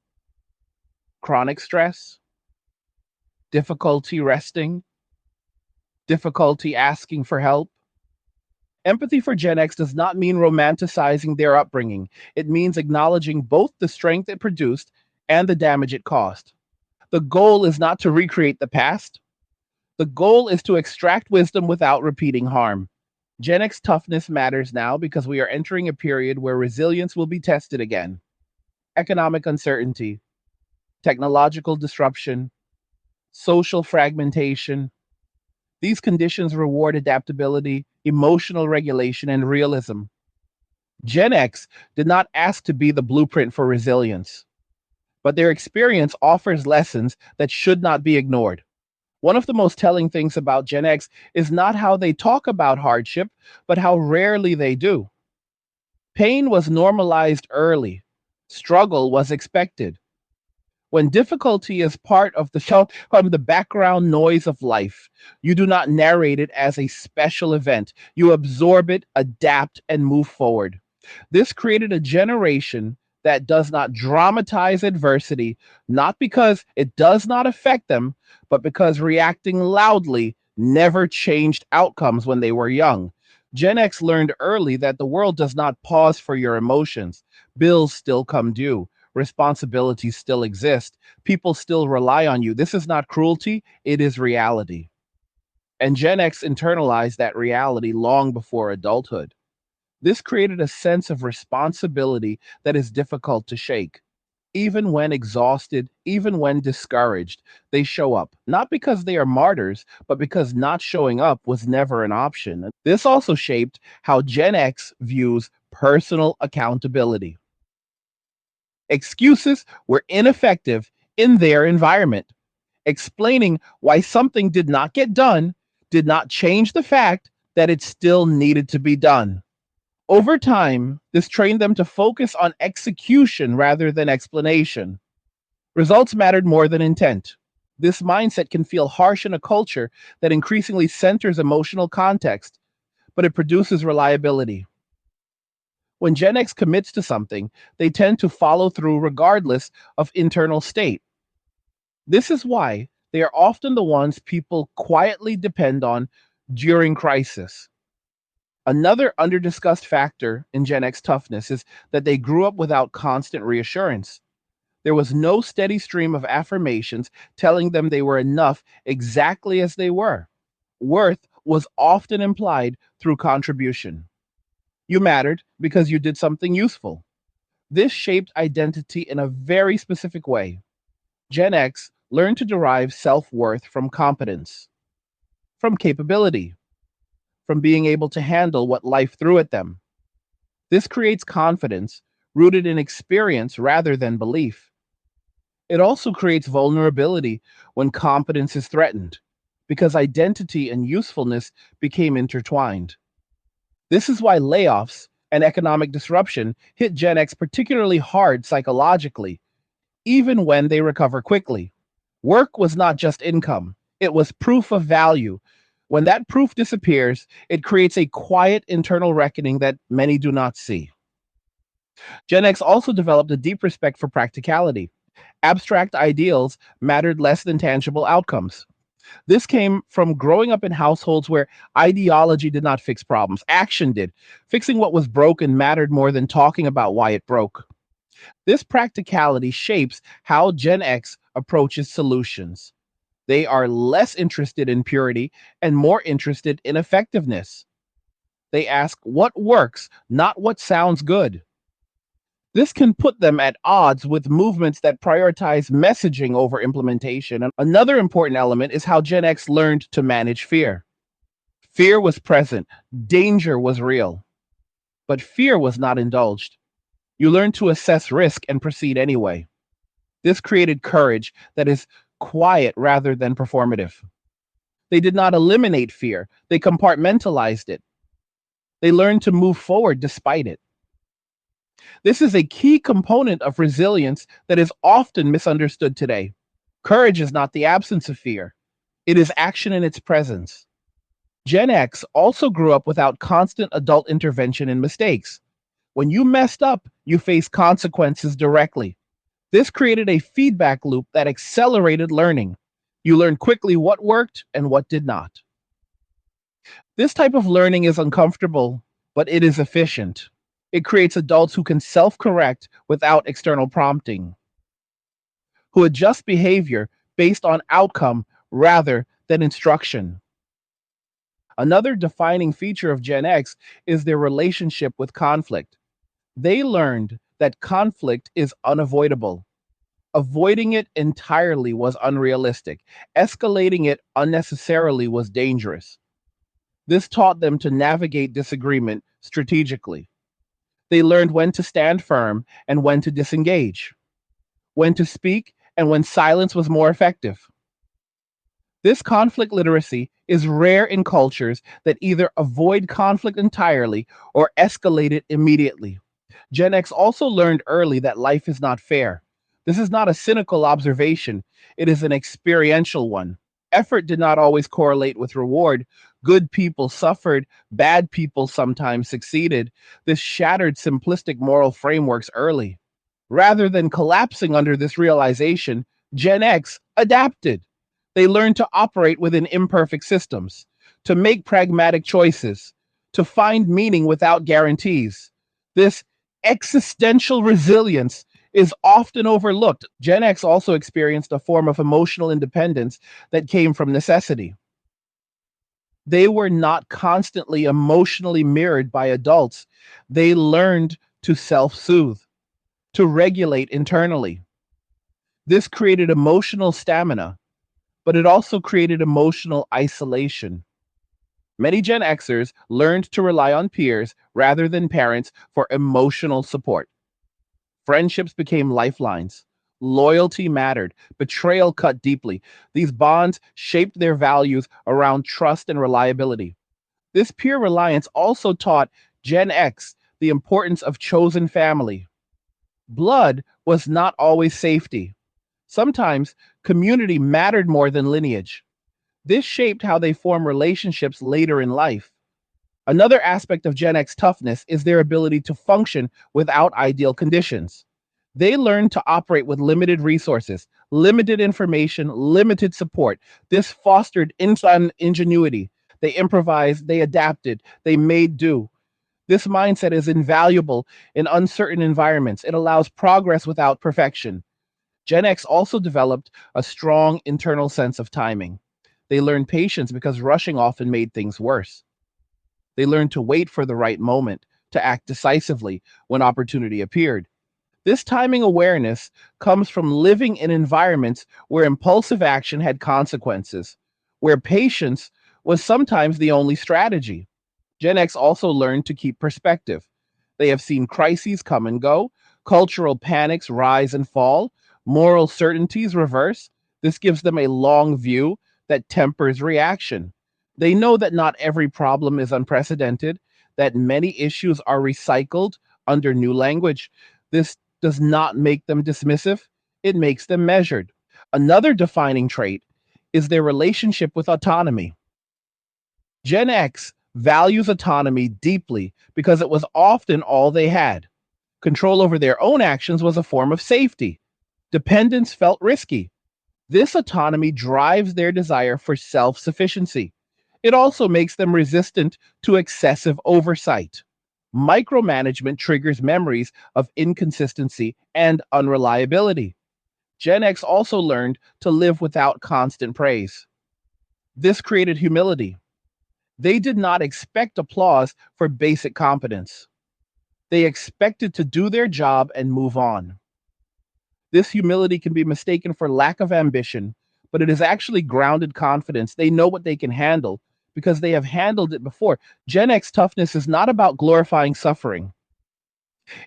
chronic stress, difficulty resting, difficulty asking for help. Empathy for Gen X does not mean romanticizing their upbringing. It means acknowledging both the strength it produced and the damage it caused. The goal is not to recreate the past. The goal is to extract wisdom without repeating harm. Gen X toughness matters now because we are entering a period where resilience will be tested again. Economic uncertainty, technological disruption, social fragmentation. These conditions reward adaptability, emotional regulation, and realism. Gen X did not ask to be the blueprint for resilience, but their experience offers lessons that should not be ignored. One of the most telling things about Gen X is not how they talk about hardship, but how rarely they do. Pain was normalized early, struggle was expected. When difficulty is part of the background noise of life, you do not narrate it as a special event. You absorb it, adapt, and move forward. This created a generation that does not dramatize adversity, not because it does not affect them, but because reacting loudly never changed outcomes when they were young. Gen X learned early that the world does not pause for your emotions. Bills still come due. Responsibilities still exist. People still rely on you. This is not cruelty, it is reality. And Gen X internalized that reality long before adulthood. This created a sense of responsibility that is difficult to shake. Even when exhausted, even when discouraged, they show up, not because they are martyrs, but because not showing up was never an option. This also shaped how Gen X views personal accountability. Excuses were ineffective in their environment. Explaining why something did not get done did not change the fact that it still needed to be done. Over time, this trained them to focus on execution rather than explanation. Results mattered more than intent. This mindset can feel harsh in a culture that increasingly centers emotional context, but it produces reliability. When Gen X commits to something, they tend to follow through regardless of internal state. This is why they are often the ones people quietly depend on during crisis. Another underdiscussed factor in Gen X toughness is that they grew up without constant reassurance. There was no steady stream of affirmations telling them they were enough exactly as they were. Worth was often implied through contribution. You mattered because you did something useful. This shaped identity in a very specific way. Gen X learned to derive self worth from competence, from capability, from being able to handle what life threw at them. This creates confidence rooted in experience rather than belief. It also creates vulnerability when competence is threatened, because identity and usefulness became intertwined. This is why layoffs and economic disruption hit Gen X particularly hard psychologically, even when they recover quickly. Work was not just income, it was proof of value. When that proof disappears, it creates a quiet internal reckoning that many do not see. Gen X also developed a deep respect for practicality. Abstract ideals mattered less than tangible outcomes. This came from growing up in households where ideology did not fix problems, action did. Fixing what was broken mattered more than talking about why it broke. This practicality shapes how Gen X approaches solutions. They are less interested in purity and more interested in effectiveness. They ask what works, not what sounds good. This can put them at odds with movements that prioritize messaging over implementation. And another important element is how Gen X learned to manage fear. Fear was present, danger was real, but fear was not indulged. You learned to assess risk and proceed anyway. This created courage that is quiet rather than performative. They did not eliminate fear, they compartmentalized it. They learned to move forward despite it. This is a key component of resilience that is often misunderstood today. Courage is not the absence of fear, it is action in its presence. Gen X also grew up without constant adult intervention in mistakes. When you messed up, you faced consequences directly. This created a feedback loop that accelerated learning. You learned quickly what worked and what did not. This type of learning is uncomfortable, but it is efficient. It creates adults who can self correct without external prompting, who adjust behavior based on outcome rather than instruction. Another defining feature of Gen X is their relationship with conflict. They learned that conflict is unavoidable. Avoiding it entirely was unrealistic. Escalating it unnecessarily was dangerous. This taught them to navigate disagreement strategically. They learned when to stand firm and when to disengage, when to speak and when silence was more effective. This conflict literacy is rare in cultures that either avoid conflict entirely or escalate it immediately. Gen X also learned early that life is not fair. This is not a cynical observation, it is an experiential one. Effort did not always correlate with reward. Good people suffered, bad people sometimes succeeded. This shattered simplistic moral frameworks early. Rather than collapsing under this realization, Gen X adapted. They learned to operate within imperfect systems, to make pragmatic choices, to find meaning without guarantees. This existential resilience is often overlooked. Gen X also experienced a form of emotional independence that came from necessity. They were not constantly emotionally mirrored by adults. They learned to self soothe, to regulate internally. This created emotional stamina, but it also created emotional isolation. Many Gen Xers learned to rely on peers rather than parents for emotional support. Friendships became lifelines. Loyalty mattered. Betrayal cut deeply. These bonds shaped their values around trust and reliability. This peer reliance also taught Gen X the importance of chosen family. Blood was not always safety. Sometimes community mattered more than lineage. This shaped how they form relationships later in life. Another aspect of Gen X toughness is their ability to function without ideal conditions. They learned to operate with limited resources, limited information, limited support. This fostered inside ingenuity. They improvised, they adapted, they made do. This mindset is invaluable in uncertain environments. It allows progress without perfection. Gen X also developed a strong internal sense of timing. They learned patience because rushing often made things worse. They learned to wait for the right moment, to act decisively when opportunity appeared. This timing awareness comes from living in environments where impulsive action had consequences, where patience was sometimes the only strategy. Gen X also learned to keep perspective. They have seen crises come and go, cultural panics rise and fall, moral certainties reverse. This gives them a long view that tempers reaction. They know that not every problem is unprecedented, that many issues are recycled under new language. This does not make them dismissive, it makes them measured. Another defining trait is their relationship with autonomy. Gen X values autonomy deeply because it was often all they had. Control over their own actions was a form of safety. Dependence felt risky. This autonomy drives their desire for self sufficiency. It also makes them resistant to excessive oversight. Micromanagement triggers memories of inconsistency and unreliability. Gen X also learned to live without constant praise. This created humility. They did not expect applause for basic competence. They expected to do their job and move on. This humility can be mistaken for lack of ambition, but it is actually grounded confidence. They know what they can handle because they have handled it before. Gen X toughness is not about glorifying suffering.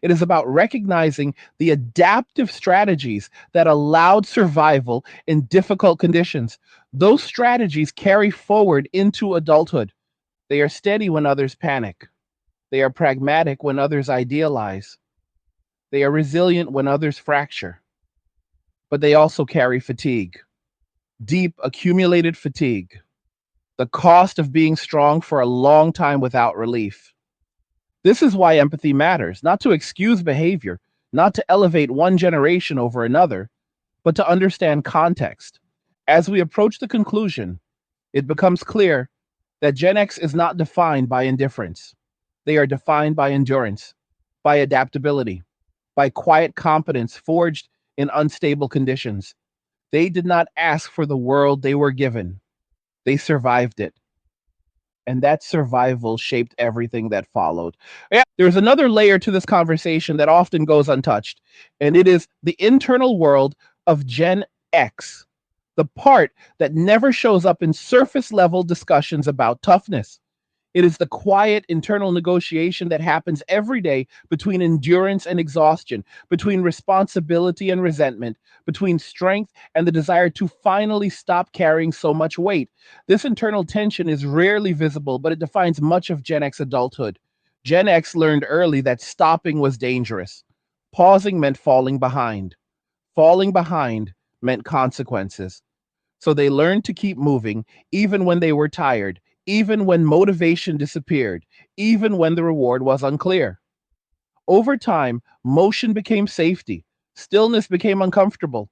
It is about recognizing the adaptive strategies that allowed survival in difficult conditions. Those strategies carry forward into adulthood. They are steady when others panic. They are pragmatic when others idealize. They are resilient when others fracture. But they also carry fatigue, deep accumulated fatigue, the cost of being strong for a long time without relief. This is why empathy matters, not to excuse behavior, not to elevate one generation over another, but to understand context. As we approach the conclusion, it becomes clear that Gen X is not defined by indifference. They are defined by endurance, by adaptability, by quiet competence forged in unstable conditions. They did not ask for the world they were given, they survived it. And that survival shaped everything that followed. Yeah, there's another layer to this conversation that often goes untouched, and it is the internal world of Gen X, the part that never shows up in surface level discussions about toughness. It is the quiet internal negotiation that happens every day between endurance and exhaustion, between responsibility and resentment, between strength and the desire to finally stop carrying so much weight. This internal tension is rarely visible, but it defines much of Gen X adulthood. Gen X learned early that stopping was dangerous. Pausing meant falling behind. Falling behind meant consequences. So they learned to keep moving even when they were tired, even when motivation disappeared, even when the reward was unclear. Over time, motion became safety, stillness became uncomfortable.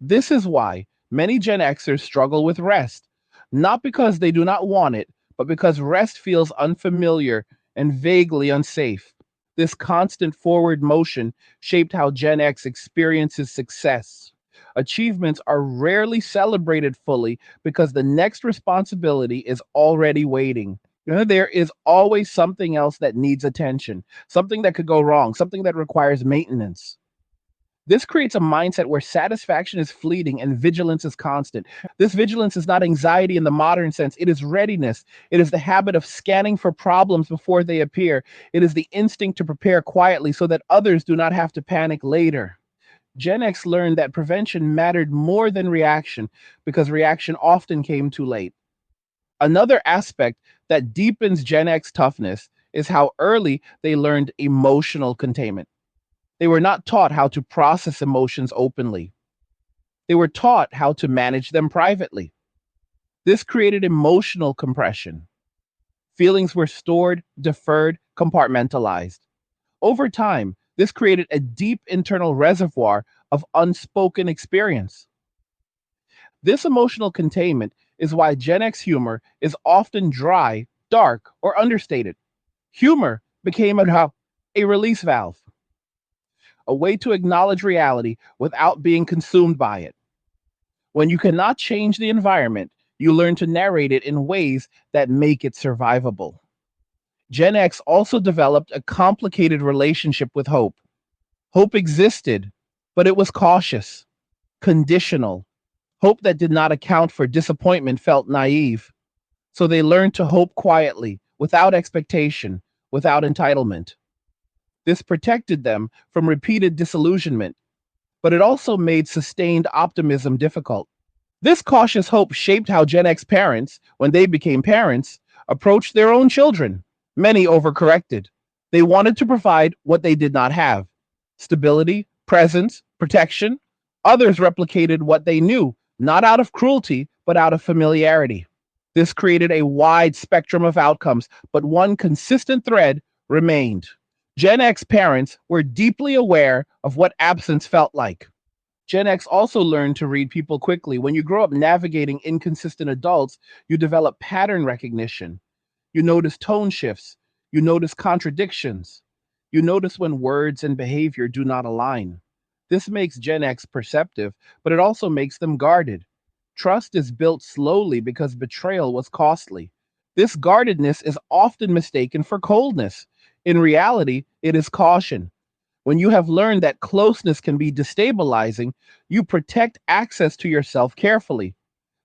This is why many Gen Xers struggle with rest, not because they do not want it, but because rest feels unfamiliar and vaguely unsafe. This constant forward motion shaped how Gen X experiences success. Achievements are rarely celebrated fully because the next responsibility is already waiting. There is always something else that needs attention, something that could go wrong, something that requires maintenance. This creates a mindset where satisfaction is fleeting and vigilance is constant. This vigilance is not anxiety in the modern sense, it is readiness. It is the habit of scanning for problems before they appear. It is the instinct to prepare quietly so that others do not have to panic later. Gen X learned that prevention mattered more than reaction because reaction often came too late. Another aspect that deepens Gen X toughness is how early they learned emotional containment. They were not taught how to process emotions openly. They were taught how to manage them privately. This created emotional compression. Feelings were stored, deferred, compartmentalized. Over time, this created a deep internal reservoir of unspoken experience. This emotional containment is why Gen X humor is often dry, dark, or understated. Humor became a release valve, a way to acknowledge reality without being consumed by it. When you cannot change the environment, you learn to narrate it in ways that make it survivable. Gen X also developed a complicated relationship with hope. Hope existed, but it was cautious, conditional. Hope that did not account for disappointment felt naive. So they learned to hope quietly, without expectation, without entitlement. This protected them from repeated disillusionment, but it also made sustained optimism difficult. This cautious hope shaped how Gen X parents, when they became parents, approached their own children. Many overcorrected. They wanted to provide what they did not have: stability, presence, protection. Others replicated what they knew, not out of cruelty, but out of familiarity. This created a wide spectrum of outcomes, but one consistent thread remained. Gen X parents were deeply aware of what absence felt like. Gen X also learned to read people quickly. When you grow up navigating inconsistent adults, you develop pattern recognition. You notice tone shifts. You notice contradictions. You notice when words and behavior do not align. This makes Gen X perceptive, but it also makes them guarded. Trust is built slowly because betrayal was costly. This guardedness is often mistaken for coldness. In reality, it is caution. When you have learned that closeness can be destabilizing, you protect access to yourself carefully.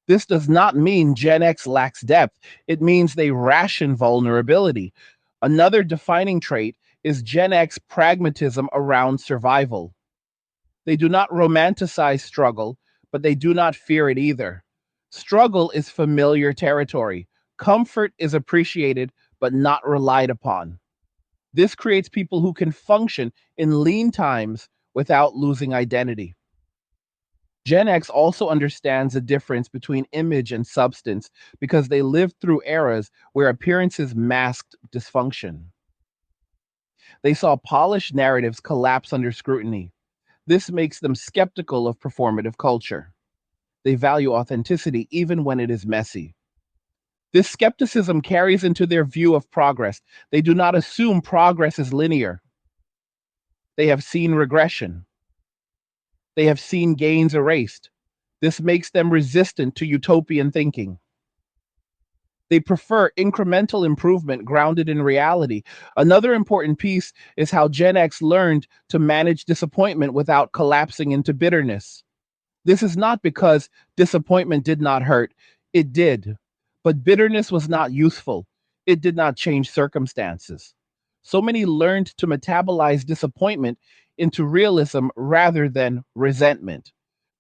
This does not mean Gen X lacks depth, it means they ration vulnerability. Another defining trait is Gen X pragmatism around survival. They do not romanticize struggle, but they do not fear it either. Struggle is familiar territory. Comfort is appreciated, but not relied upon. This creates people who can function in lean times without losing identity. Gen X also understands the difference between image and substance because they lived through eras where appearances masked dysfunction. They saw polished narratives collapse under scrutiny. This makes them skeptical of performative culture. They value authenticity even when it is messy. This skepticism carries into their view of progress. They do not assume progress is linear. They have seen regression. They have seen gains erased. This makes them resistant to utopian thinking. They prefer incremental improvement grounded in reality. Another important piece is how Gen X learned to manage disappointment without collapsing into bitterness. This is not because disappointment did not hurt, it did. But bitterness was not useful, it did not change circumstances. So many learned to metabolize disappointment into realism rather than resentment.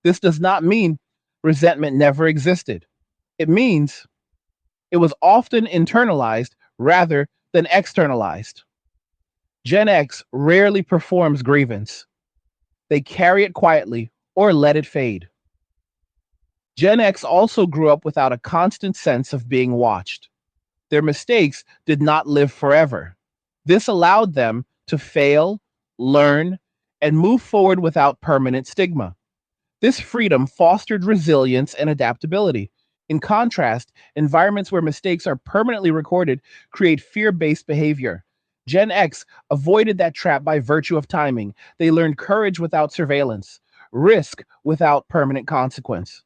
This does not mean resentment never existed. It means it was often internalized rather than externalized. Gen X rarely performs grievance. They carry it quietly or let it fade. Gen X also grew up without a constant sense of being watched. Their mistakes did not live forever. This allowed them to fail, learn, and move forward without permanent stigma. This freedom fostered resilience and adaptability. In contrast, environments where mistakes are permanently recorded create fear based behavior. Gen X avoided that trap by virtue of timing. They learned courage without surveillance, risk without permanent consequence.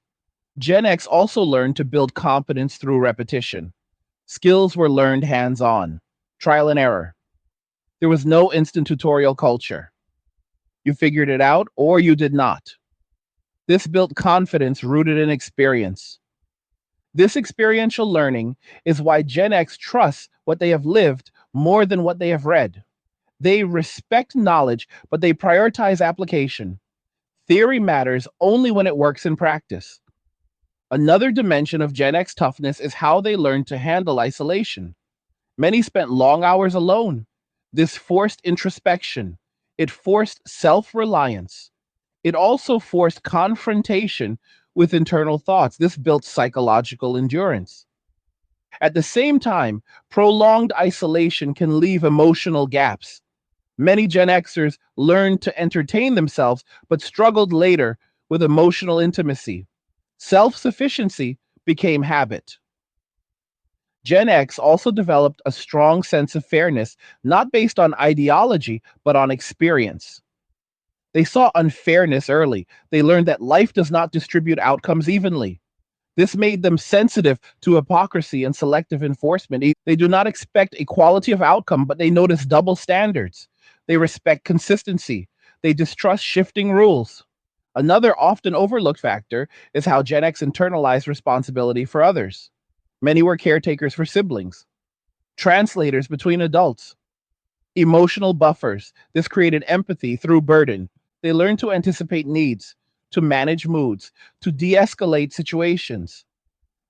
Gen X also learned to build competence through repetition. Skills were learned hands on, trial and error. There was no instant tutorial culture. You figured it out or you did not. This built confidence rooted in experience. This experiential learning is why Gen X trusts what they have lived more than what they have read. They respect knowledge, but they prioritize application. Theory matters only when it works in practice. Another dimension of Gen X toughness is how they learn to handle isolation. Many spent long hours alone. This forced introspection. It forced self reliance. It also forced confrontation with internal thoughts. This built psychological endurance. At the same time, prolonged isolation can leave emotional gaps. Many Gen Xers learned to entertain themselves, but struggled later with emotional intimacy. Self sufficiency became habit. Gen X also developed a strong sense of fairness, not based on ideology, but on experience. They saw unfairness early. They learned that life does not distribute outcomes evenly. This made them sensitive to hypocrisy and selective enforcement. They do not expect equality of outcome, but they notice double standards. They respect consistency. They distrust shifting rules. Another often overlooked factor is how Gen X internalized responsibility for others. Many were caretakers for siblings, translators between adults, emotional buffers. This created empathy through burden. They learned to anticipate needs, to manage moods, to de escalate situations.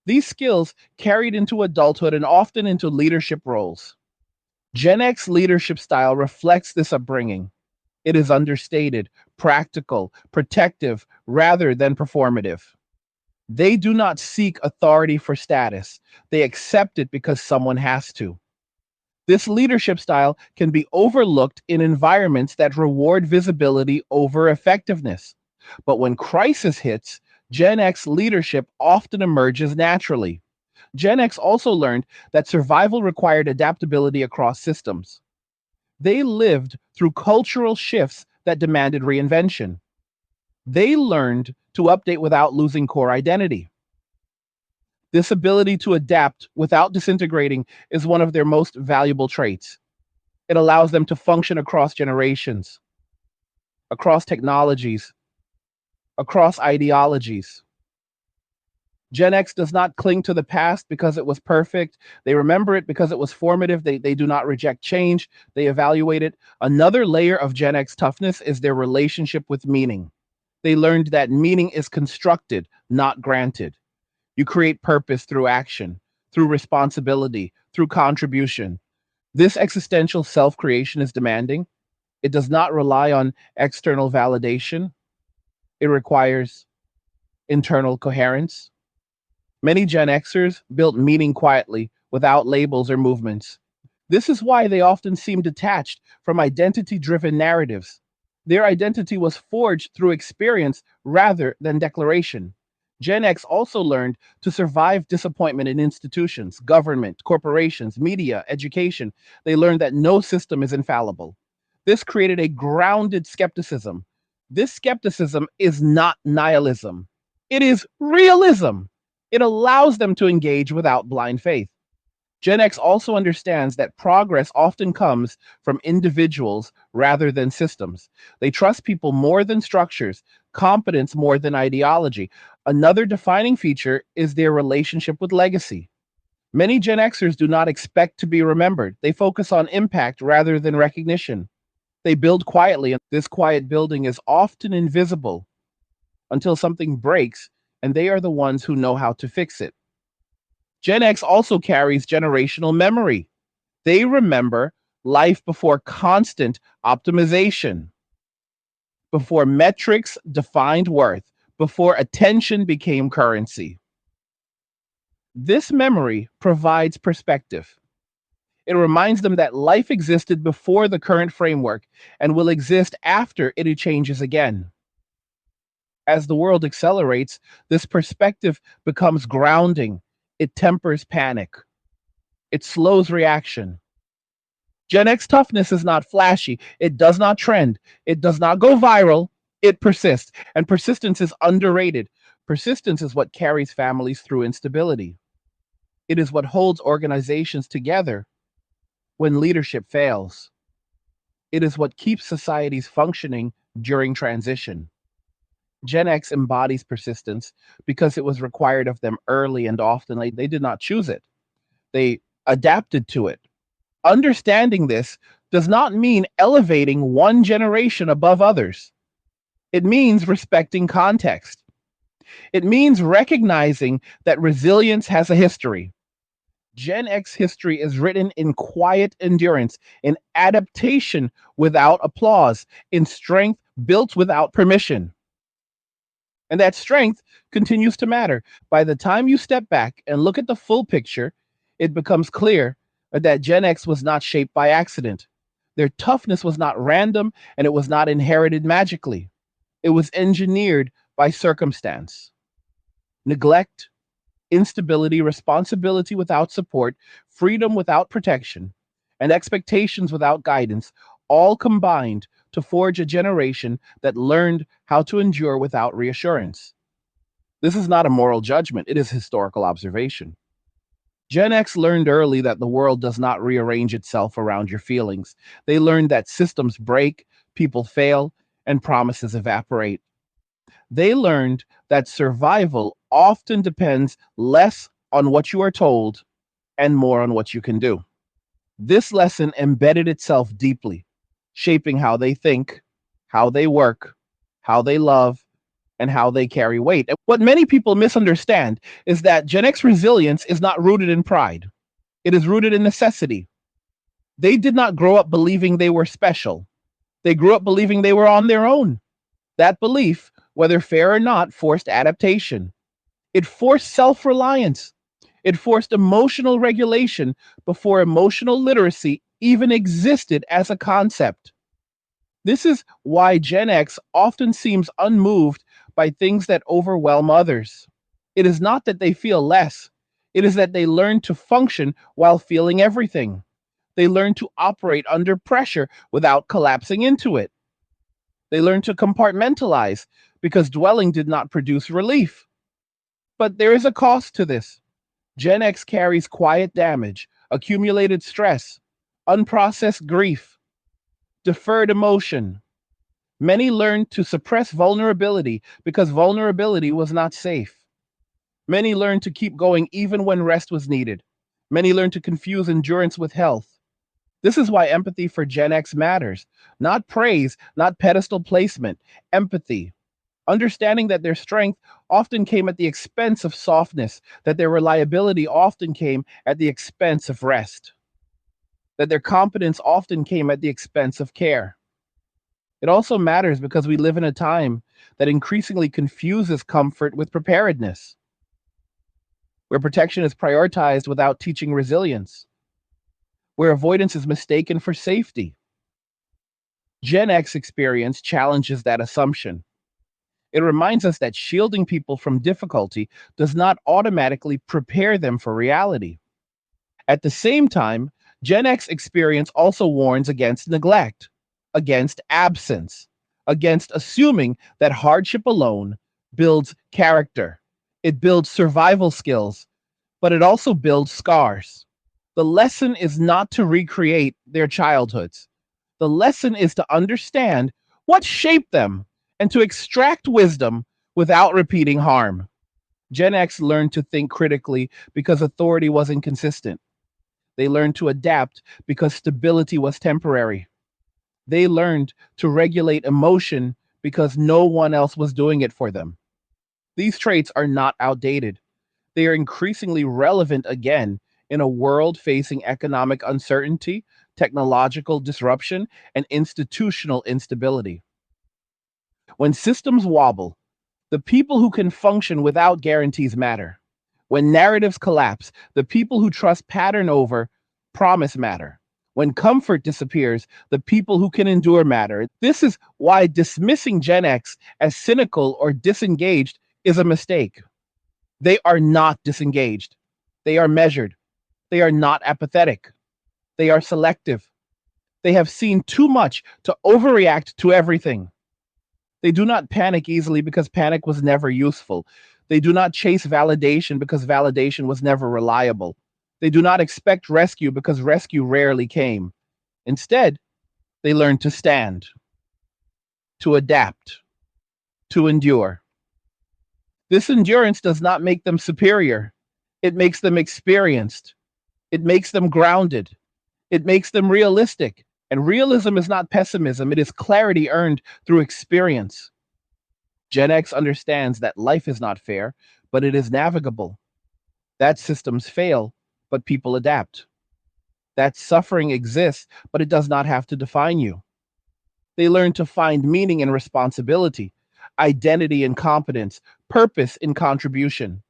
These skills carried into adulthood and often into leadership roles. Gen X leadership style reflects this upbringing. It is understated, practical, protective, rather than performative. They do not seek authority for status, they accept it because someone has to. This leadership style can be overlooked in environments that reward visibility over effectiveness. But when crisis hits, Gen X leadership often emerges naturally. Gen X also learned that survival required adaptability across systems. They lived through cultural shifts that demanded reinvention. They learned to update without losing core identity. This ability to adapt without disintegrating is one of their most valuable traits. It allows them to function across generations, across technologies, across ideologies. Gen X does not cling to the past because it was perfect. They remember it because it was formative. They do not reject change, they evaluate it. Another layer of Gen X toughness is their relationship with meaning. They learned that meaning is constructed, not granted. You create purpose through action, through responsibility, through contribution. This existential self creation is demanding. It does not rely on external validation, it requires internal coherence. Many Gen Xers built meaning quietly, without labels or movements. This is why they often seem detached from identity driven narratives. Their identity was forged through experience rather than declaration. Gen X also learned to survive disappointment in institutions, government, corporations, media, education. They learned that no system is infallible. This created a grounded skepticism. This skepticism is not nihilism, it is realism. It allows them to engage without blind faith. Gen X also understands that progress often comes from individuals rather than systems. They trust people more than structures, competence more than ideology. Another defining feature is their relationship with legacy. Many Gen Xers do not expect to be remembered. They focus on impact rather than recognition. They build quietly, and this quiet building is often invisible until something breaks, and they are the ones who know how to fix it. Gen X also carries generational memory. They remember life before constant optimization, before metrics defined worth, before attention became currency. This memory provides perspective. It reminds them that life existed before the current framework and will exist after it changes again. As the world accelerates, this perspective becomes grounding. It tempers panic. It slows reaction. Gen X toughness is not flashy. It does not trend. It does not go viral. It persists. And persistence is underrated. Persistence is what carries families through instability. It is what holds organizations together when leadership fails. It is what keeps societies functioning during transition. Gen X embodies persistence because it was required of them early and often. They did not choose it, they adapted to it. Understanding this does not mean elevating one generation above others. It means respecting context. It means recognizing that resilience has a history. Gen X history is written in quiet endurance, in adaptation without applause, in strength built without permission. And that strength continues to matter. By the time you step back and look at the full picture, it becomes clear that Gen X was not shaped by accident. Their toughness was not random and it was not inherited magically. It was engineered by circumstance, neglect, instability, responsibility without support, freedom without protection, and expectations without guidance, all combined to forge a generation that learned how to endure without reassurance. This is not a moral judgment, it is historical observation. Gen X learned early that the world does not rearrange itself around your feelings. They learned that systems break, people fail, and promises evaporate. They learned that survival often depends less on what you are told and more on what you can do. This lesson embedded itself deeply, shaping how they think, how they work, how they love, and how they carry weight. And what many people misunderstand is that Gen X resilience is not rooted in pride, it is rooted in necessity. They did not grow up believing they were special, they grew up believing they were on their own. That belief, whether fair or not, forced adaptation. It forced self reliance. It forced emotional regulation before emotional literacy even existed as a concept. This is why Gen X often seems unmoved by things that overwhelm others. It is not that they feel less, it is that they learn to function while feeling everything. They learn to operate under pressure without collapsing into it. They learn to compartmentalize because dwelling did not produce relief. But there is a cost to this. Gen X carries quiet damage, accumulated stress, unprocessed grief, deferred emotion. Many learned to suppress vulnerability because vulnerability was not safe. Many learned to keep going even when rest was needed. Many learned to confuse endurance with health. This is why empathy for Gen X matters. Not praise, not pedestal placement, empathy. Understanding that their strength often came at the expense of softness, that their reliability often came at the expense of rest, that their competence often came at the expense of care. It also matters because we live in a time that increasingly confuses comfort with preparedness, where protection is prioritized without teaching resilience, where avoidance is mistaken for safety. Gen X experience challenges that assumption. It reminds us that shielding people from difficulty does not automatically prepare them for reality. At the same time, Gen X experience also warns against neglect, against absence, against assuming that hardship alone builds character. It builds survival skills, but it also builds scars. The lesson is not to recreate their childhoods. The lesson is to understand what shaped them and to extract wisdom without repeating harm. Gen X learned to think critically because authority was inconsistent. They learned to adapt because stability was temporary. They learned to regulate emotion because no one else was doing it for them. These traits are not outdated. They are increasingly relevant again in a world facing economic uncertainty, technological disruption, and institutional instability. When systems wobble, the people who can function without guarantees matter. When narratives collapse, the people who trust pattern over promise matter. When comfort disappears, the people who can endure matter. This is why dismissing Gen X as cynical or disengaged is a mistake. They are not disengaged. They are measured. They are not apathetic. They are selective. They have seen too much to overreact to everything. They do not panic easily because panic was never useful. They do not chase validation because validation was never reliable. They do not expect rescue because rescue rarely came. Instead, they learn to stand, to adapt, to endure. This endurance does not make them superior. It makes them experienced. It makes them grounded. It makes them realistic. And realism is not pessimism, it is clarity earned through experience. Gen X understands that life is not fair, but it is navigable. That systems fail, but people adapt. That suffering exists, but it does not have to define you. They learn to find meaning in responsibility, identity in competence, purpose in contribution.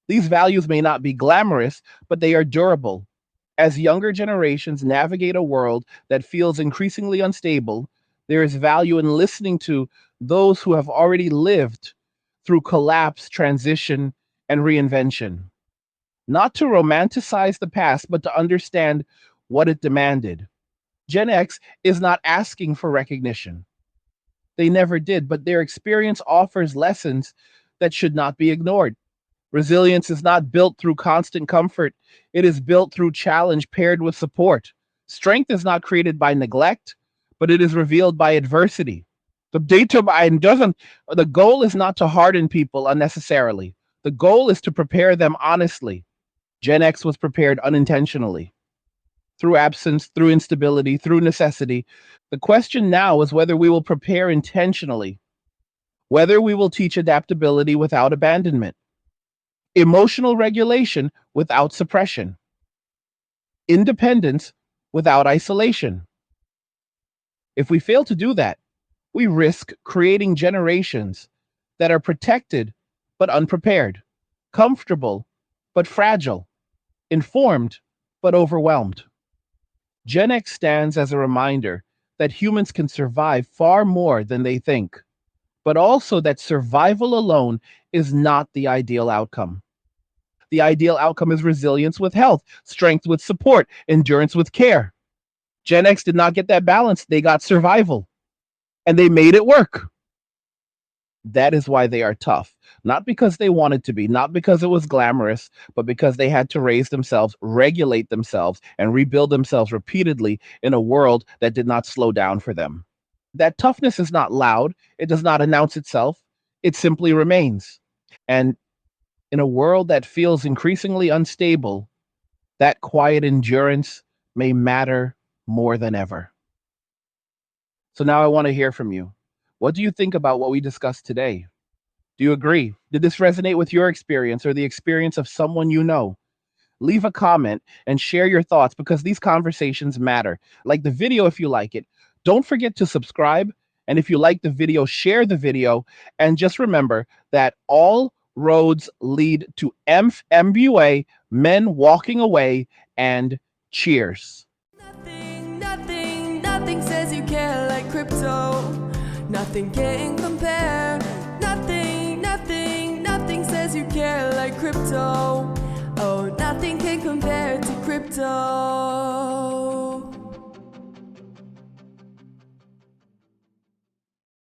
These values may not be glamorous, but they are durable. As younger generations navigate a world that feels increasingly unstable, there is value in listening to those who have already lived through collapse, transition, and reinvention. Not to romanticize the past, but to understand what it demanded. Gen X is not asking for recognition. They never did, but their experience offers lessons that should not be ignored. Resilience is not built through constant comfort, it is built through challenge paired with support. Strength is not created by neglect, but it is revealed by adversity. The goal is not to harden people unnecessarily. The goal is to prepare them honestly. Gen X was prepared unintentionally through absence, through instability, through necessity. The question now is whether we will prepare intentionally, whether we will teach adaptability without abandonment, emotional regulation without suppression, independence without isolation. If we fail to do that, we risk creating generations that are protected but unprepared, comfortable but fragile, informed but overwhelmed. Gen X stands as a reminder that humans can survive far more than they think, but also that survival alone is not the ideal outcome. The ideal outcome is resilience with health, strength with support, endurance with care. Gen X did not get that balance. They got survival and they made it work. That is why they are tough. Not because they wanted to be, not because it was glamorous, but because they had to raise themselves, regulate themselves, and rebuild themselves repeatedly in a world that did not slow down for them. That toughness is not loud, it does not announce itself, it simply remains. And in a world that feels increasingly unstable, that quiet endurance may matter more than ever. So now I want to hear from you. What do you think about what we discussed today? Do you agree? Did this resonate with your experience or the experience of someone you know? Leave a comment and share your thoughts because these conversations matter. Like the video if you like it. Don't forget to subscribe. And if you like the video, share the video. And just remember that all roads lead to MBUA, men walking away, and cheers. Nothing says you care like crypto. Nothing can compare. Nothing says you care like crypto. Oh, nothing can compare to crypto.